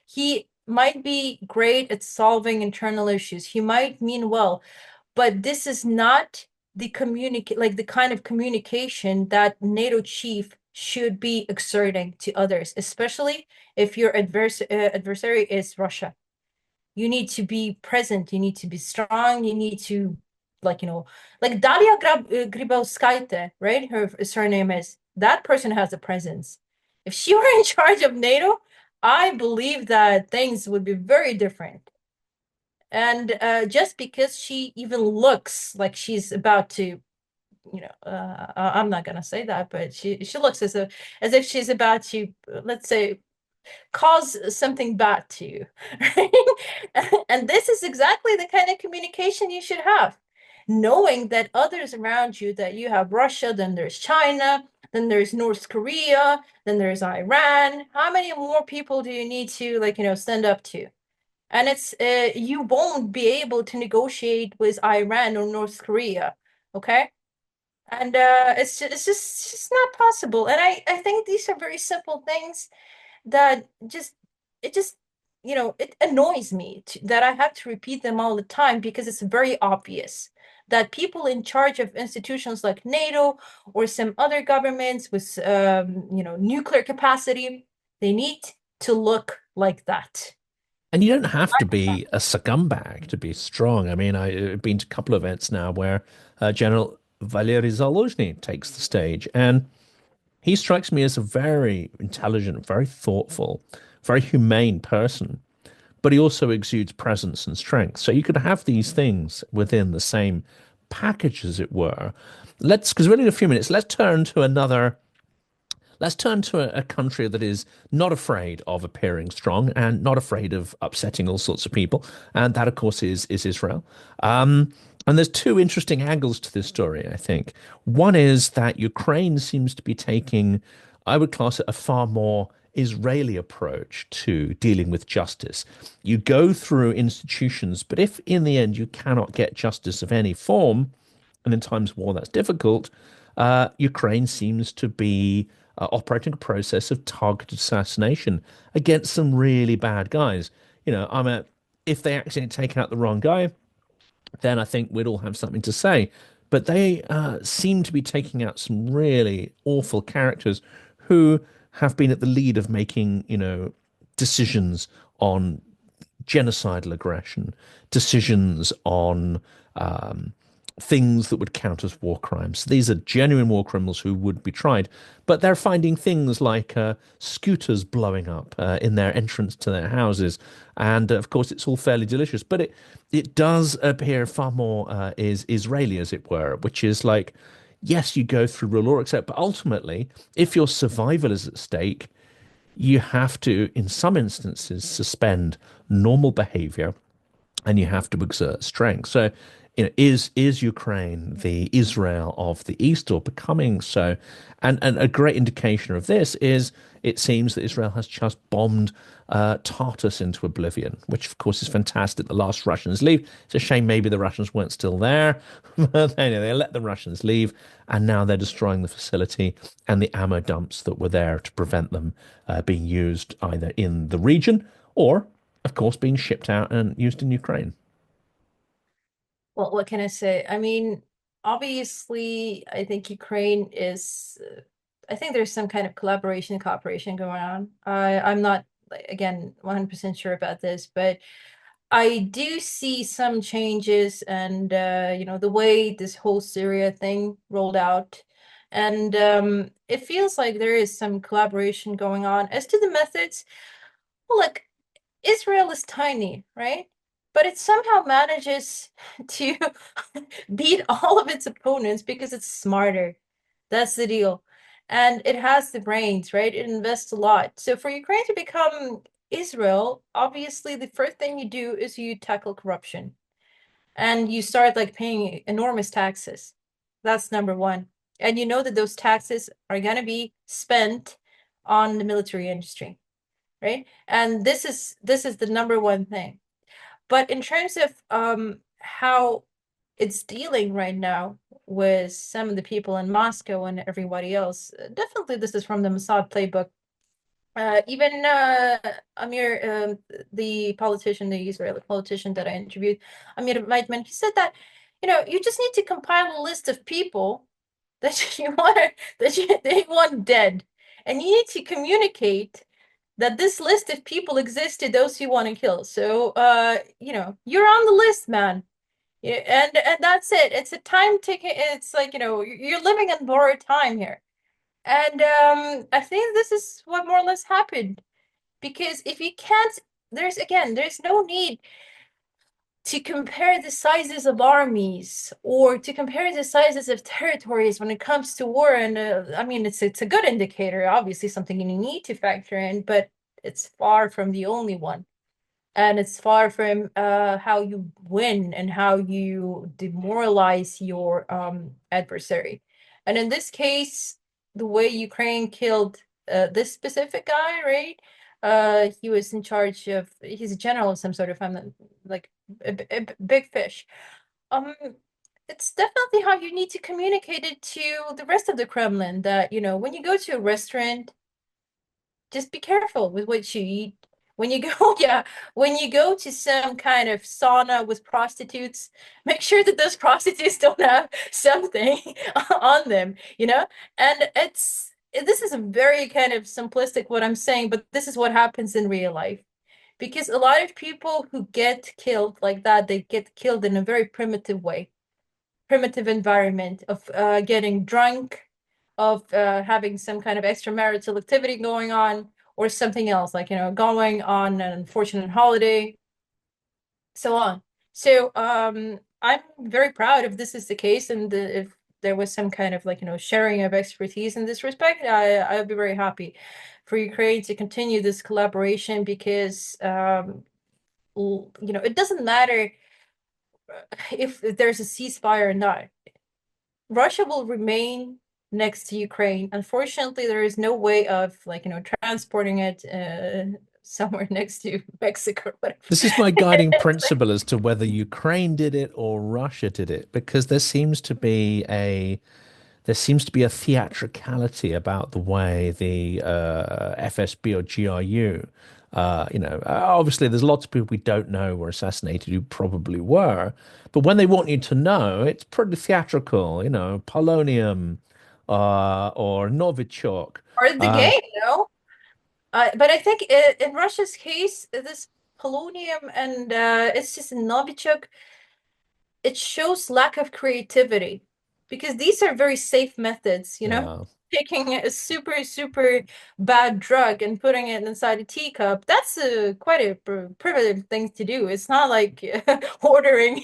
He might be great at solving internal issues. He might mean well, but this is not the kind of communication that NATO chief should be exerting to others, especially if your adversary is Russia. You need to be present, you need to be strong, you need to like Dalia Grybauskaite, right? Her surname is, that person has a presence. If she were in charge of NATO, I believe that things would be very different. And just because she even looks like she's about to, I'm not gonna say that, but she looks as if she's about to, let's say, cause something bad to you, right? And this is exactly the kind of communication you should have, knowing that others around you, that you have Russia, then there's China, then there's North Korea, then there's Iran. How many more people do you need to stand up to? And it's you won't be able to negotiate with Iran or North Korea, okay? And it's just not possible. And I think these are very simple things that just it annoys me that I have to repeat them all the time, because it's very obvious that people in charge of institutions like NATO or some other governments with nuclear capacity, they need to look like that. And you don't have to be a scumbag to be strong. I mean, I've been to a couple of events now where General Valery Zaluzhny takes the stage, and he strikes me as a very intelligent, very thoughtful, very humane person, but he also exudes presence and strength. So you could have these things within the same package, as it were. Because we're only in a few minutes, let's turn to a country that is not afraid of appearing strong and not afraid of upsetting all sorts of people. And that, of course, is Israel. And there's two interesting angles to this story, I think. One is that Ukraine seems to be taking, I would class it, a far more Israeli approach to dealing with justice. You go through institutions, but if in the end you cannot get justice of any form, and in times of war that's difficult, Ukraine seems to be operating a process of targeted assassination against some really bad guys. If they accidentally take out the wrong guy, then I think we'd all have something to say. But they seem to be taking out some really awful characters who have been at the lead of making, decisions on genocidal aggression, decisions on things that would count as war crimes. So these are genuine war criminals who would be tried, but they're finding things like scooters blowing up in their entrance to their houses, and of course it's all fairly delicious. But it does appear far more is Israeli, as it were, which is like, yes, you go through rule law, except, but ultimately, if your survival is at stake, you have to, in some instances, suspend normal behavior and you have to exert strength. So, is Ukraine the Israel of the East or becoming so? And a great indication of this is it seems that Israel has just bombed Tartus into oblivion, which of course is fantastic. The last Russians leave. It's a shame maybe the Russians weren't still there, but anyway, they let the Russians leave, and now they're destroying the facility and the ammo dumps that were there to prevent them being used either in the region or of course, being shipped out and used in Ukraine. Well, what can I say? I mean, obviously, I think Ukraine is, I think there's some kind of collaboration, cooperation going on. I'm not, like, again, 100% sure about this, but I do see some changes and, the way this whole Syria thing rolled out. And it feels like there is some collaboration going on. As to the methods, well, look, Israel is tiny, right? But it somehow manages to beat all of its opponents because it's smarter. That's the deal. And it has the brains, right? It invests a lot. So for Ukraine to become Israel, obviously the first thing you do is you tackle corruption and you start like paying enormous taxes. That's number one. And you know that those taxes are going to be spent on the military industry, right? And this is the number one thing. But in terms of how it's dealing right now with some of the people in Moscow and everybody else, definitely this is from the Mossad playbook. Even Amir, the politician, the Israeli politician that I interviewed, Amir Weidman, he said that, you just need to compile a list of people that you want they want dead, and you need to communicate that this list of people exists to those you want to kill. So, you're on the list, man. Yeah, and that's it. It's a time ticket. It's like, you're living in borrowed time here. And I think this is what more or less happened. Because if you can't, there's no need to compare the sizes of armies or to compare the sizes of territories when it comes to war. And I mean, it's a good indicator, obviously something you need to factor in, but it's far from the only one. And it's far from how you win and how you demoralize your adversary. And in this case, the way Ukraine killed this specific guy, right? He was in charge of, he's a general of some sort of, like a big fish. Um, it's definitely how you need to communicate it to the rest of the Kremlin that, when you go to a restaurant, just be careful with what you eat. When you go, yeah, when you go to some kind of sauna with prostitutes, make sure that those prostitutes don't have something on them, you know? And this is a very kind of simplistic what I'm saying, but this is what happens in real life. Because a lot of people who get killed like that, they get killed in a very primitive way, primitive environment of getting drunk, of having some kind of extramarital activity going on, or something else, like, going on an unfortunate holiday, so on. So I'm very proud if this is the case, and if there was some kind of, like, sharing of expertise in this respect, I would be very happy for Ukraine to continue this collaboration because it doesn't matter if there's a ceasefire or not. Russia will remain next to Ukraine. Unfortunately, there is no way of, like, transporting it somewhere next to Mexico or whatever. This is my guiding principle as to whether Ukraine did it or Russia did it, because there seems to be a theatricality about the way the FSB or GRU, obviously there's lots of people we don't know were assassinated who probably were, but when they want you to know, it's pretty theatrical, Polonium or Novichok. Or the Uh, game, but I think in Russia's case, this polonium and it's just Novichok. it shows lack of creativity because these are very safe methods, Yeah. taking a super, super bad drug and putting it inside a teacup. That's quite a primitive thing to do. It's not like ordering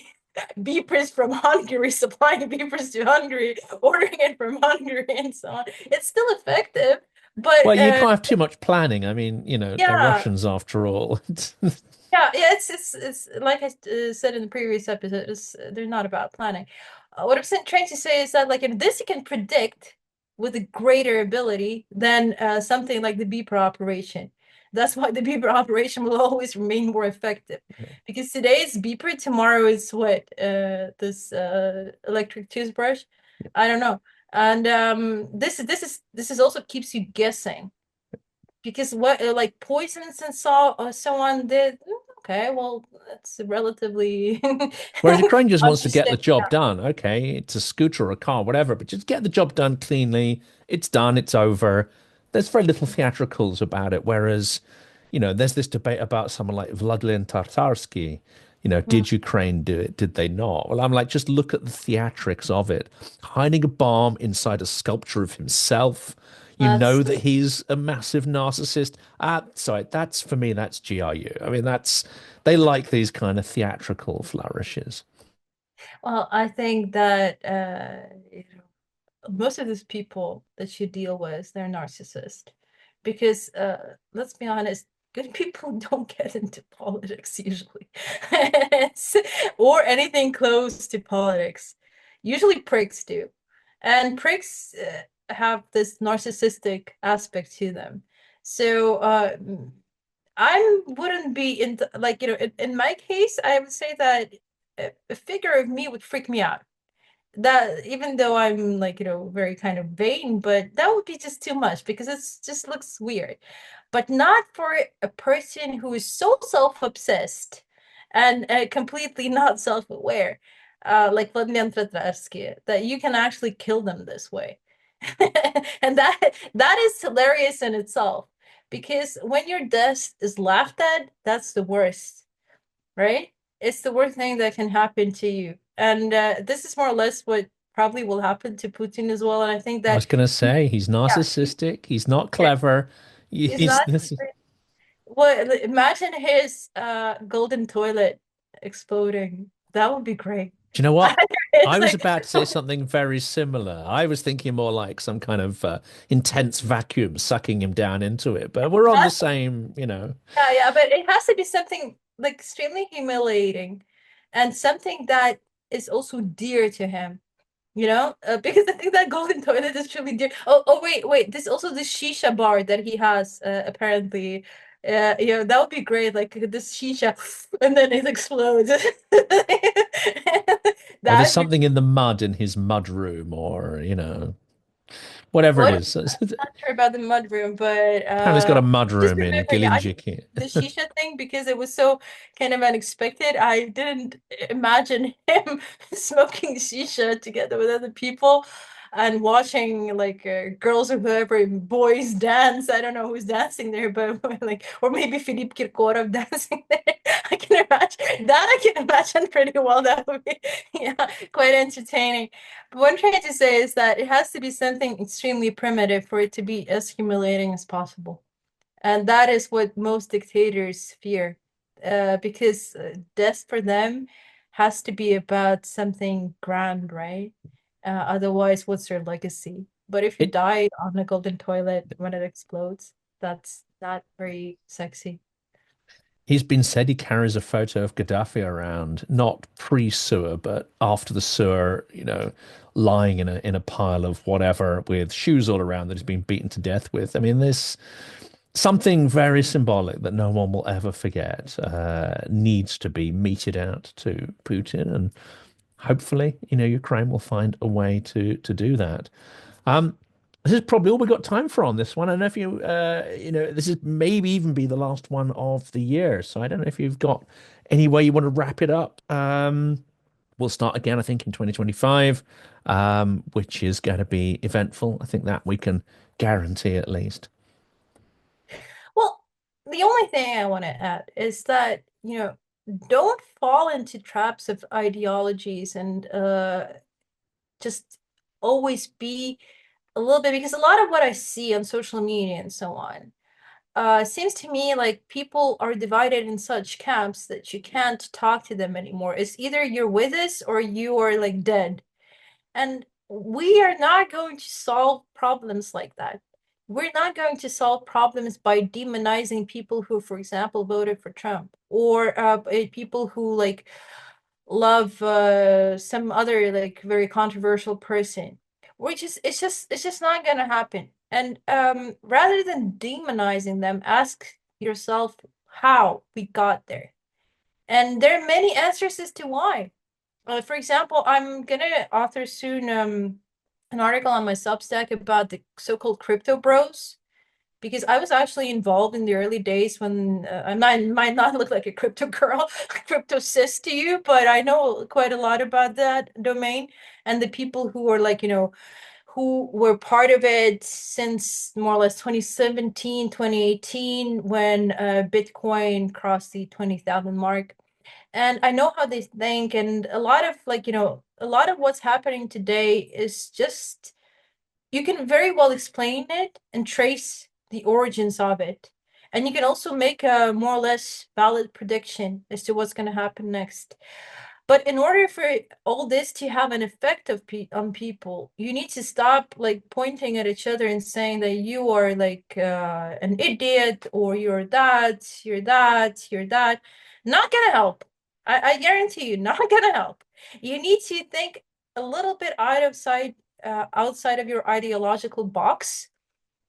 beepers from Hungary, supplying beepers to Hungary, ordering it from Hungary, and so on. It's still effective, Well, but you can't have too much planning. I mean, they're yeah, Russians after all. yeah. It's like I said in the previous episode. They're not about planning. What I'm trying to say is that like in this you can predict with a greater ability than something like the beeper operation. That's why the beeper operation will always remain more effective because today is beeper, tomorrow is what this electric toothbrush. I don't know. And this is also keeps you guessing because what like poisons and so on did okay, well that's relatively Whereas Ukraine just wants to get the understand. job done. Okay, it's a scooter or a car, whatever, but just get the job done cleanly. It's done, it's over. There's very little theatricals about it. Whereas, there's this debate about someone like Vladimir Tatarsky. Mm, Did Ukraine do it? Did they not? Well, I'm like, just look at the theatrics of it. Hiding a bomb inside a sculpture of himself. You know that's that he's a massive narcissist. Sorry, that's for me, that's GRU. I mean, they like these kind of theatrical flourishes. well, I think that most of these people that you deal with, they're narcissist because let's be honest, good people don't get into politics usually. Or anything close to politics. Usually pricks do. And pricks have this narcissistic aspect to them. So I wouldn't be in like in my case, I would say that a figure of me would freak me out. That even though I'm like, very kind of vain, but that would be just too much because it's just looks weird. But not for a person who is so self-obsessed and completely not self-aware, like Vladimir Tatarsky, that you can actually kill them this way. And that is hilarious in itself because when your death is laughed at, that's the worst, right? It's the worst thing that can happen to you. And this is more or less what probably will happen to Putin as well. And I think I that, was going to say he's yeah, narcissistic. He's not yeah, clever. he's He's not. this. Well, imagine his golden toilet exploding. That would be great. Do you know what? It's I was like, about to say something very similar. I was thinking more like some kind of intense vacuum sucking him down into it. But we're on the same. yeah, yeah, but it has to be something like extremely humiliating and something that is also dear to him. Because I think that golden toilet is truly dear. Oh, wait, wait. This also the shisha bar that he has, apparently. That would be great. Like this shisha, and then it explodes. Or there's That'd be something in the mud in his mud room, or whatever it what is. not sure about the mudroom, but Apparently, he's got a mud just room in remember, yeah, I think Gelinjik. the shisha thing because it was so kind of unexpected. I didn't imagine him smoking shisha together with other people and watching like girls or whoever boys dance. I don't know who's dancing there, but like or maybe Philippe Kirkorov dancing there. I can imagine that. I can imagine pretty well. That would be yeah, quite entertaining. But what I'm trying to say is that it has to be something extremely primitive for it to be as humiliating as possible. And that is what most dictators fear, because death for them has to be about something grand, right? Otherwise, what's their legacy? But if you It die on a golden toilet when it explodes, that's not very sexy. He's been said he carries a photo of Gaddafi around, not pre-sewer, but after the sewer, lying in a pile of whatever with shoes all around that he's been beaten to death with. I mean, there's something very symbolic that no one will ever forget, needs to be meted out to Putin, and hopefully, Ukraine will find a way to do that. Um, this is probably all we've got time for on this one. I don't know if this is maybe even be the last one of the year. So I don't know if you've got any way you want to wrap it up. We'll start again, I think, in 2025, which is going to be eventful. I think that we can guarantee at least. Well, the only thing I want to add is that, don't fall into traps of ideologies and just always be a little bit, because a lot of what I see on social media and so on, seems to me like people are divided in such camps that you can't talk to them anymore. It's either you're with us or you are like dead. And we are not going to solve problems like that. We're not going to solve problems by demonizing people who, for example, voted for Trump, or people who like love some other like very controversial person. Which is it's just not gonna happen. And rather than demonizing them, ask yourself how we got there. And there are many answers as to why. For example, I'm gonna author soon an article on my Substack about the so-called crypto bros, because I was actually involved in the early days when I might not look like a crypto girl, crypto sis to you, but I know quite a lot about that domain and the people who are like, who were part of it since more or less 2017, 2018, when Bitcoin crossed the 20,000 mark. And I know how they think, and a lot of like, a lot of what's happening today is just, you can very well explain it and trace the origins of it. And you can also make a more or less valid prediction as to what's going to happen next. But in order for all this to have an effect on people, you need to stop like pointing at each other and saying that you are like an idiot, or you're that, you're that, you're that. Not gonna help. I guarantee you, not gonna help. You need to think a little bit outside of your ideological box.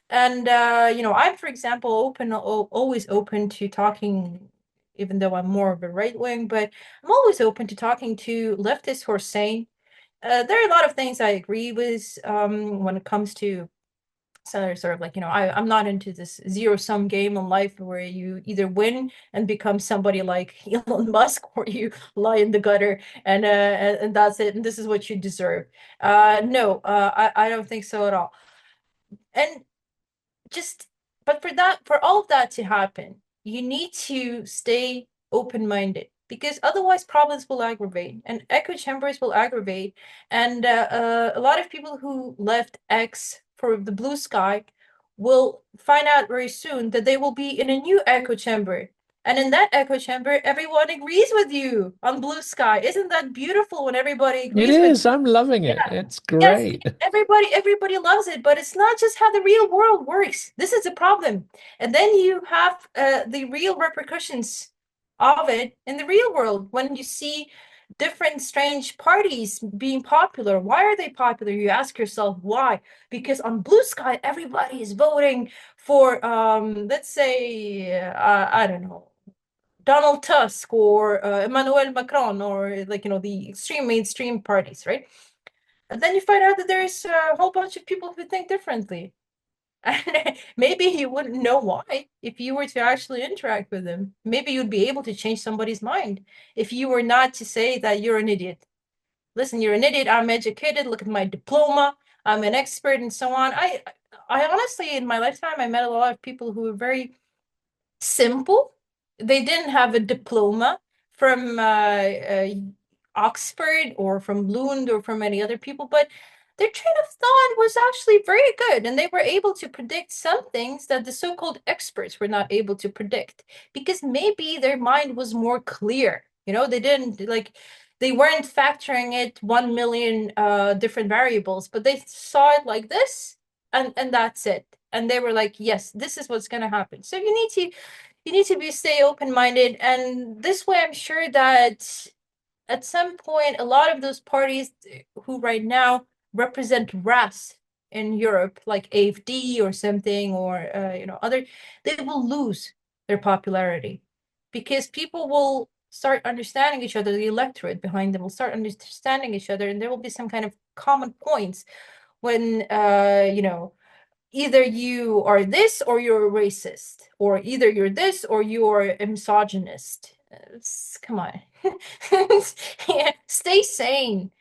And I'm, for example, always open to talking, even though I'm more of a right wing, but I'm always open to talking to leftists who are sane. There are a lot of things I agree with when it comes to sort of like, I'm not into this zero-sum game in life where you either win and become somebody like Elon Musk, or you lie in the gutter and that's it, and this is what you deserve. No, I don't think so at all. And just, but for all of that to happen, you need to stay open-minded, because otherwise problems will aggravate and echo chambers will aggravate. And a lot of people who left X for the blue sky will find out very soon that they will be in a new echo chamber. And in that echo chamber, everyone agrees with you on blue sky. Isn't that beautiful when everybody It agrees with is. I'm loving it. you? It's Yes, great. everybody loves it, but it's not just how the real world works. This is the problem. And then you have the real repercussions of it in the real world when you see different strange parties being popular. Why are they popular? You ask yourself why. Because on Blue Sky, everybody is voting for, let's say, I don't know, Donald Tusk or Emmanuel Macron, or like, the extreme mainstream parties, right? And then you find out that there's a whole bunch of people who think differently. And maybe you wouldn't know why if you were to actually interact with them. Maybe you'd be able to change somebody's mind if you were not to say that you're an idiot. Listen, you're an idiot. I'm educated. Look at my diploma. I'm an expert and so on. I honestly, in my lifetime, I met a lot of people who were very simple. They didn't have a diploma from Oxford or from Lund or from any other people, but their train of thought was actually very good, and they were able to predict some things that the so-called experts were not able to predict, because maybe their mind was more clear. They didn't like, they weren't factoring it 1 million different variables, but they saw it like this, and that's it. And they were like, yes, this is what's going to happen. So you need to be stay open-minded, and this way I'm sure that at some point a lot of those parties who right now represent RAS in Europe, like AfD or something, or other, they will lose their popularity, because people will start understanding each other. The electorate behind them will start understanding each other, and there will be some kind of common points when either you are this or you're a racist, or either you're this or you're a misogynist. Come on. Yeah, stay sane.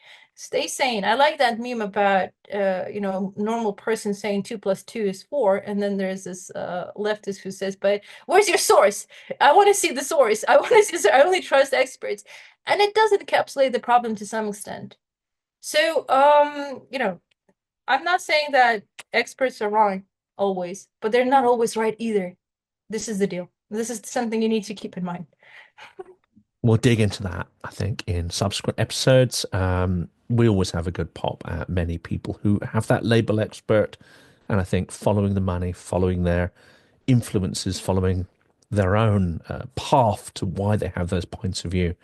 Stay sane. I like that meme about normal person saying 2 + 2 is 4, and then there's this leftist who says, "But where's your source? I want to see the source. I want to see. I only trust experts," and it does encapsulate the problem to some extent. So, I'm not saying that experts are wrong always, but they're not always right either. This is the deal. This is something you need to keep in mind. We'll dig into that, I think, in subsequent episodes. We always have a good pop at many people who have that label expert, and I think following the money, following their influences, following their own path to why they have those points of view,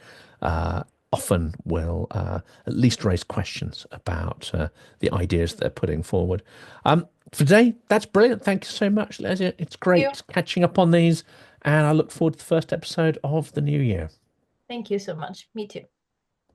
often will at least raise questions about the ideas they're putting forward. For today, that's brilliant. Thank you so much, Lesia. It's Thank you. great catching up on these, and I look forward to the first episode of the new year. Thank you so much. Me too.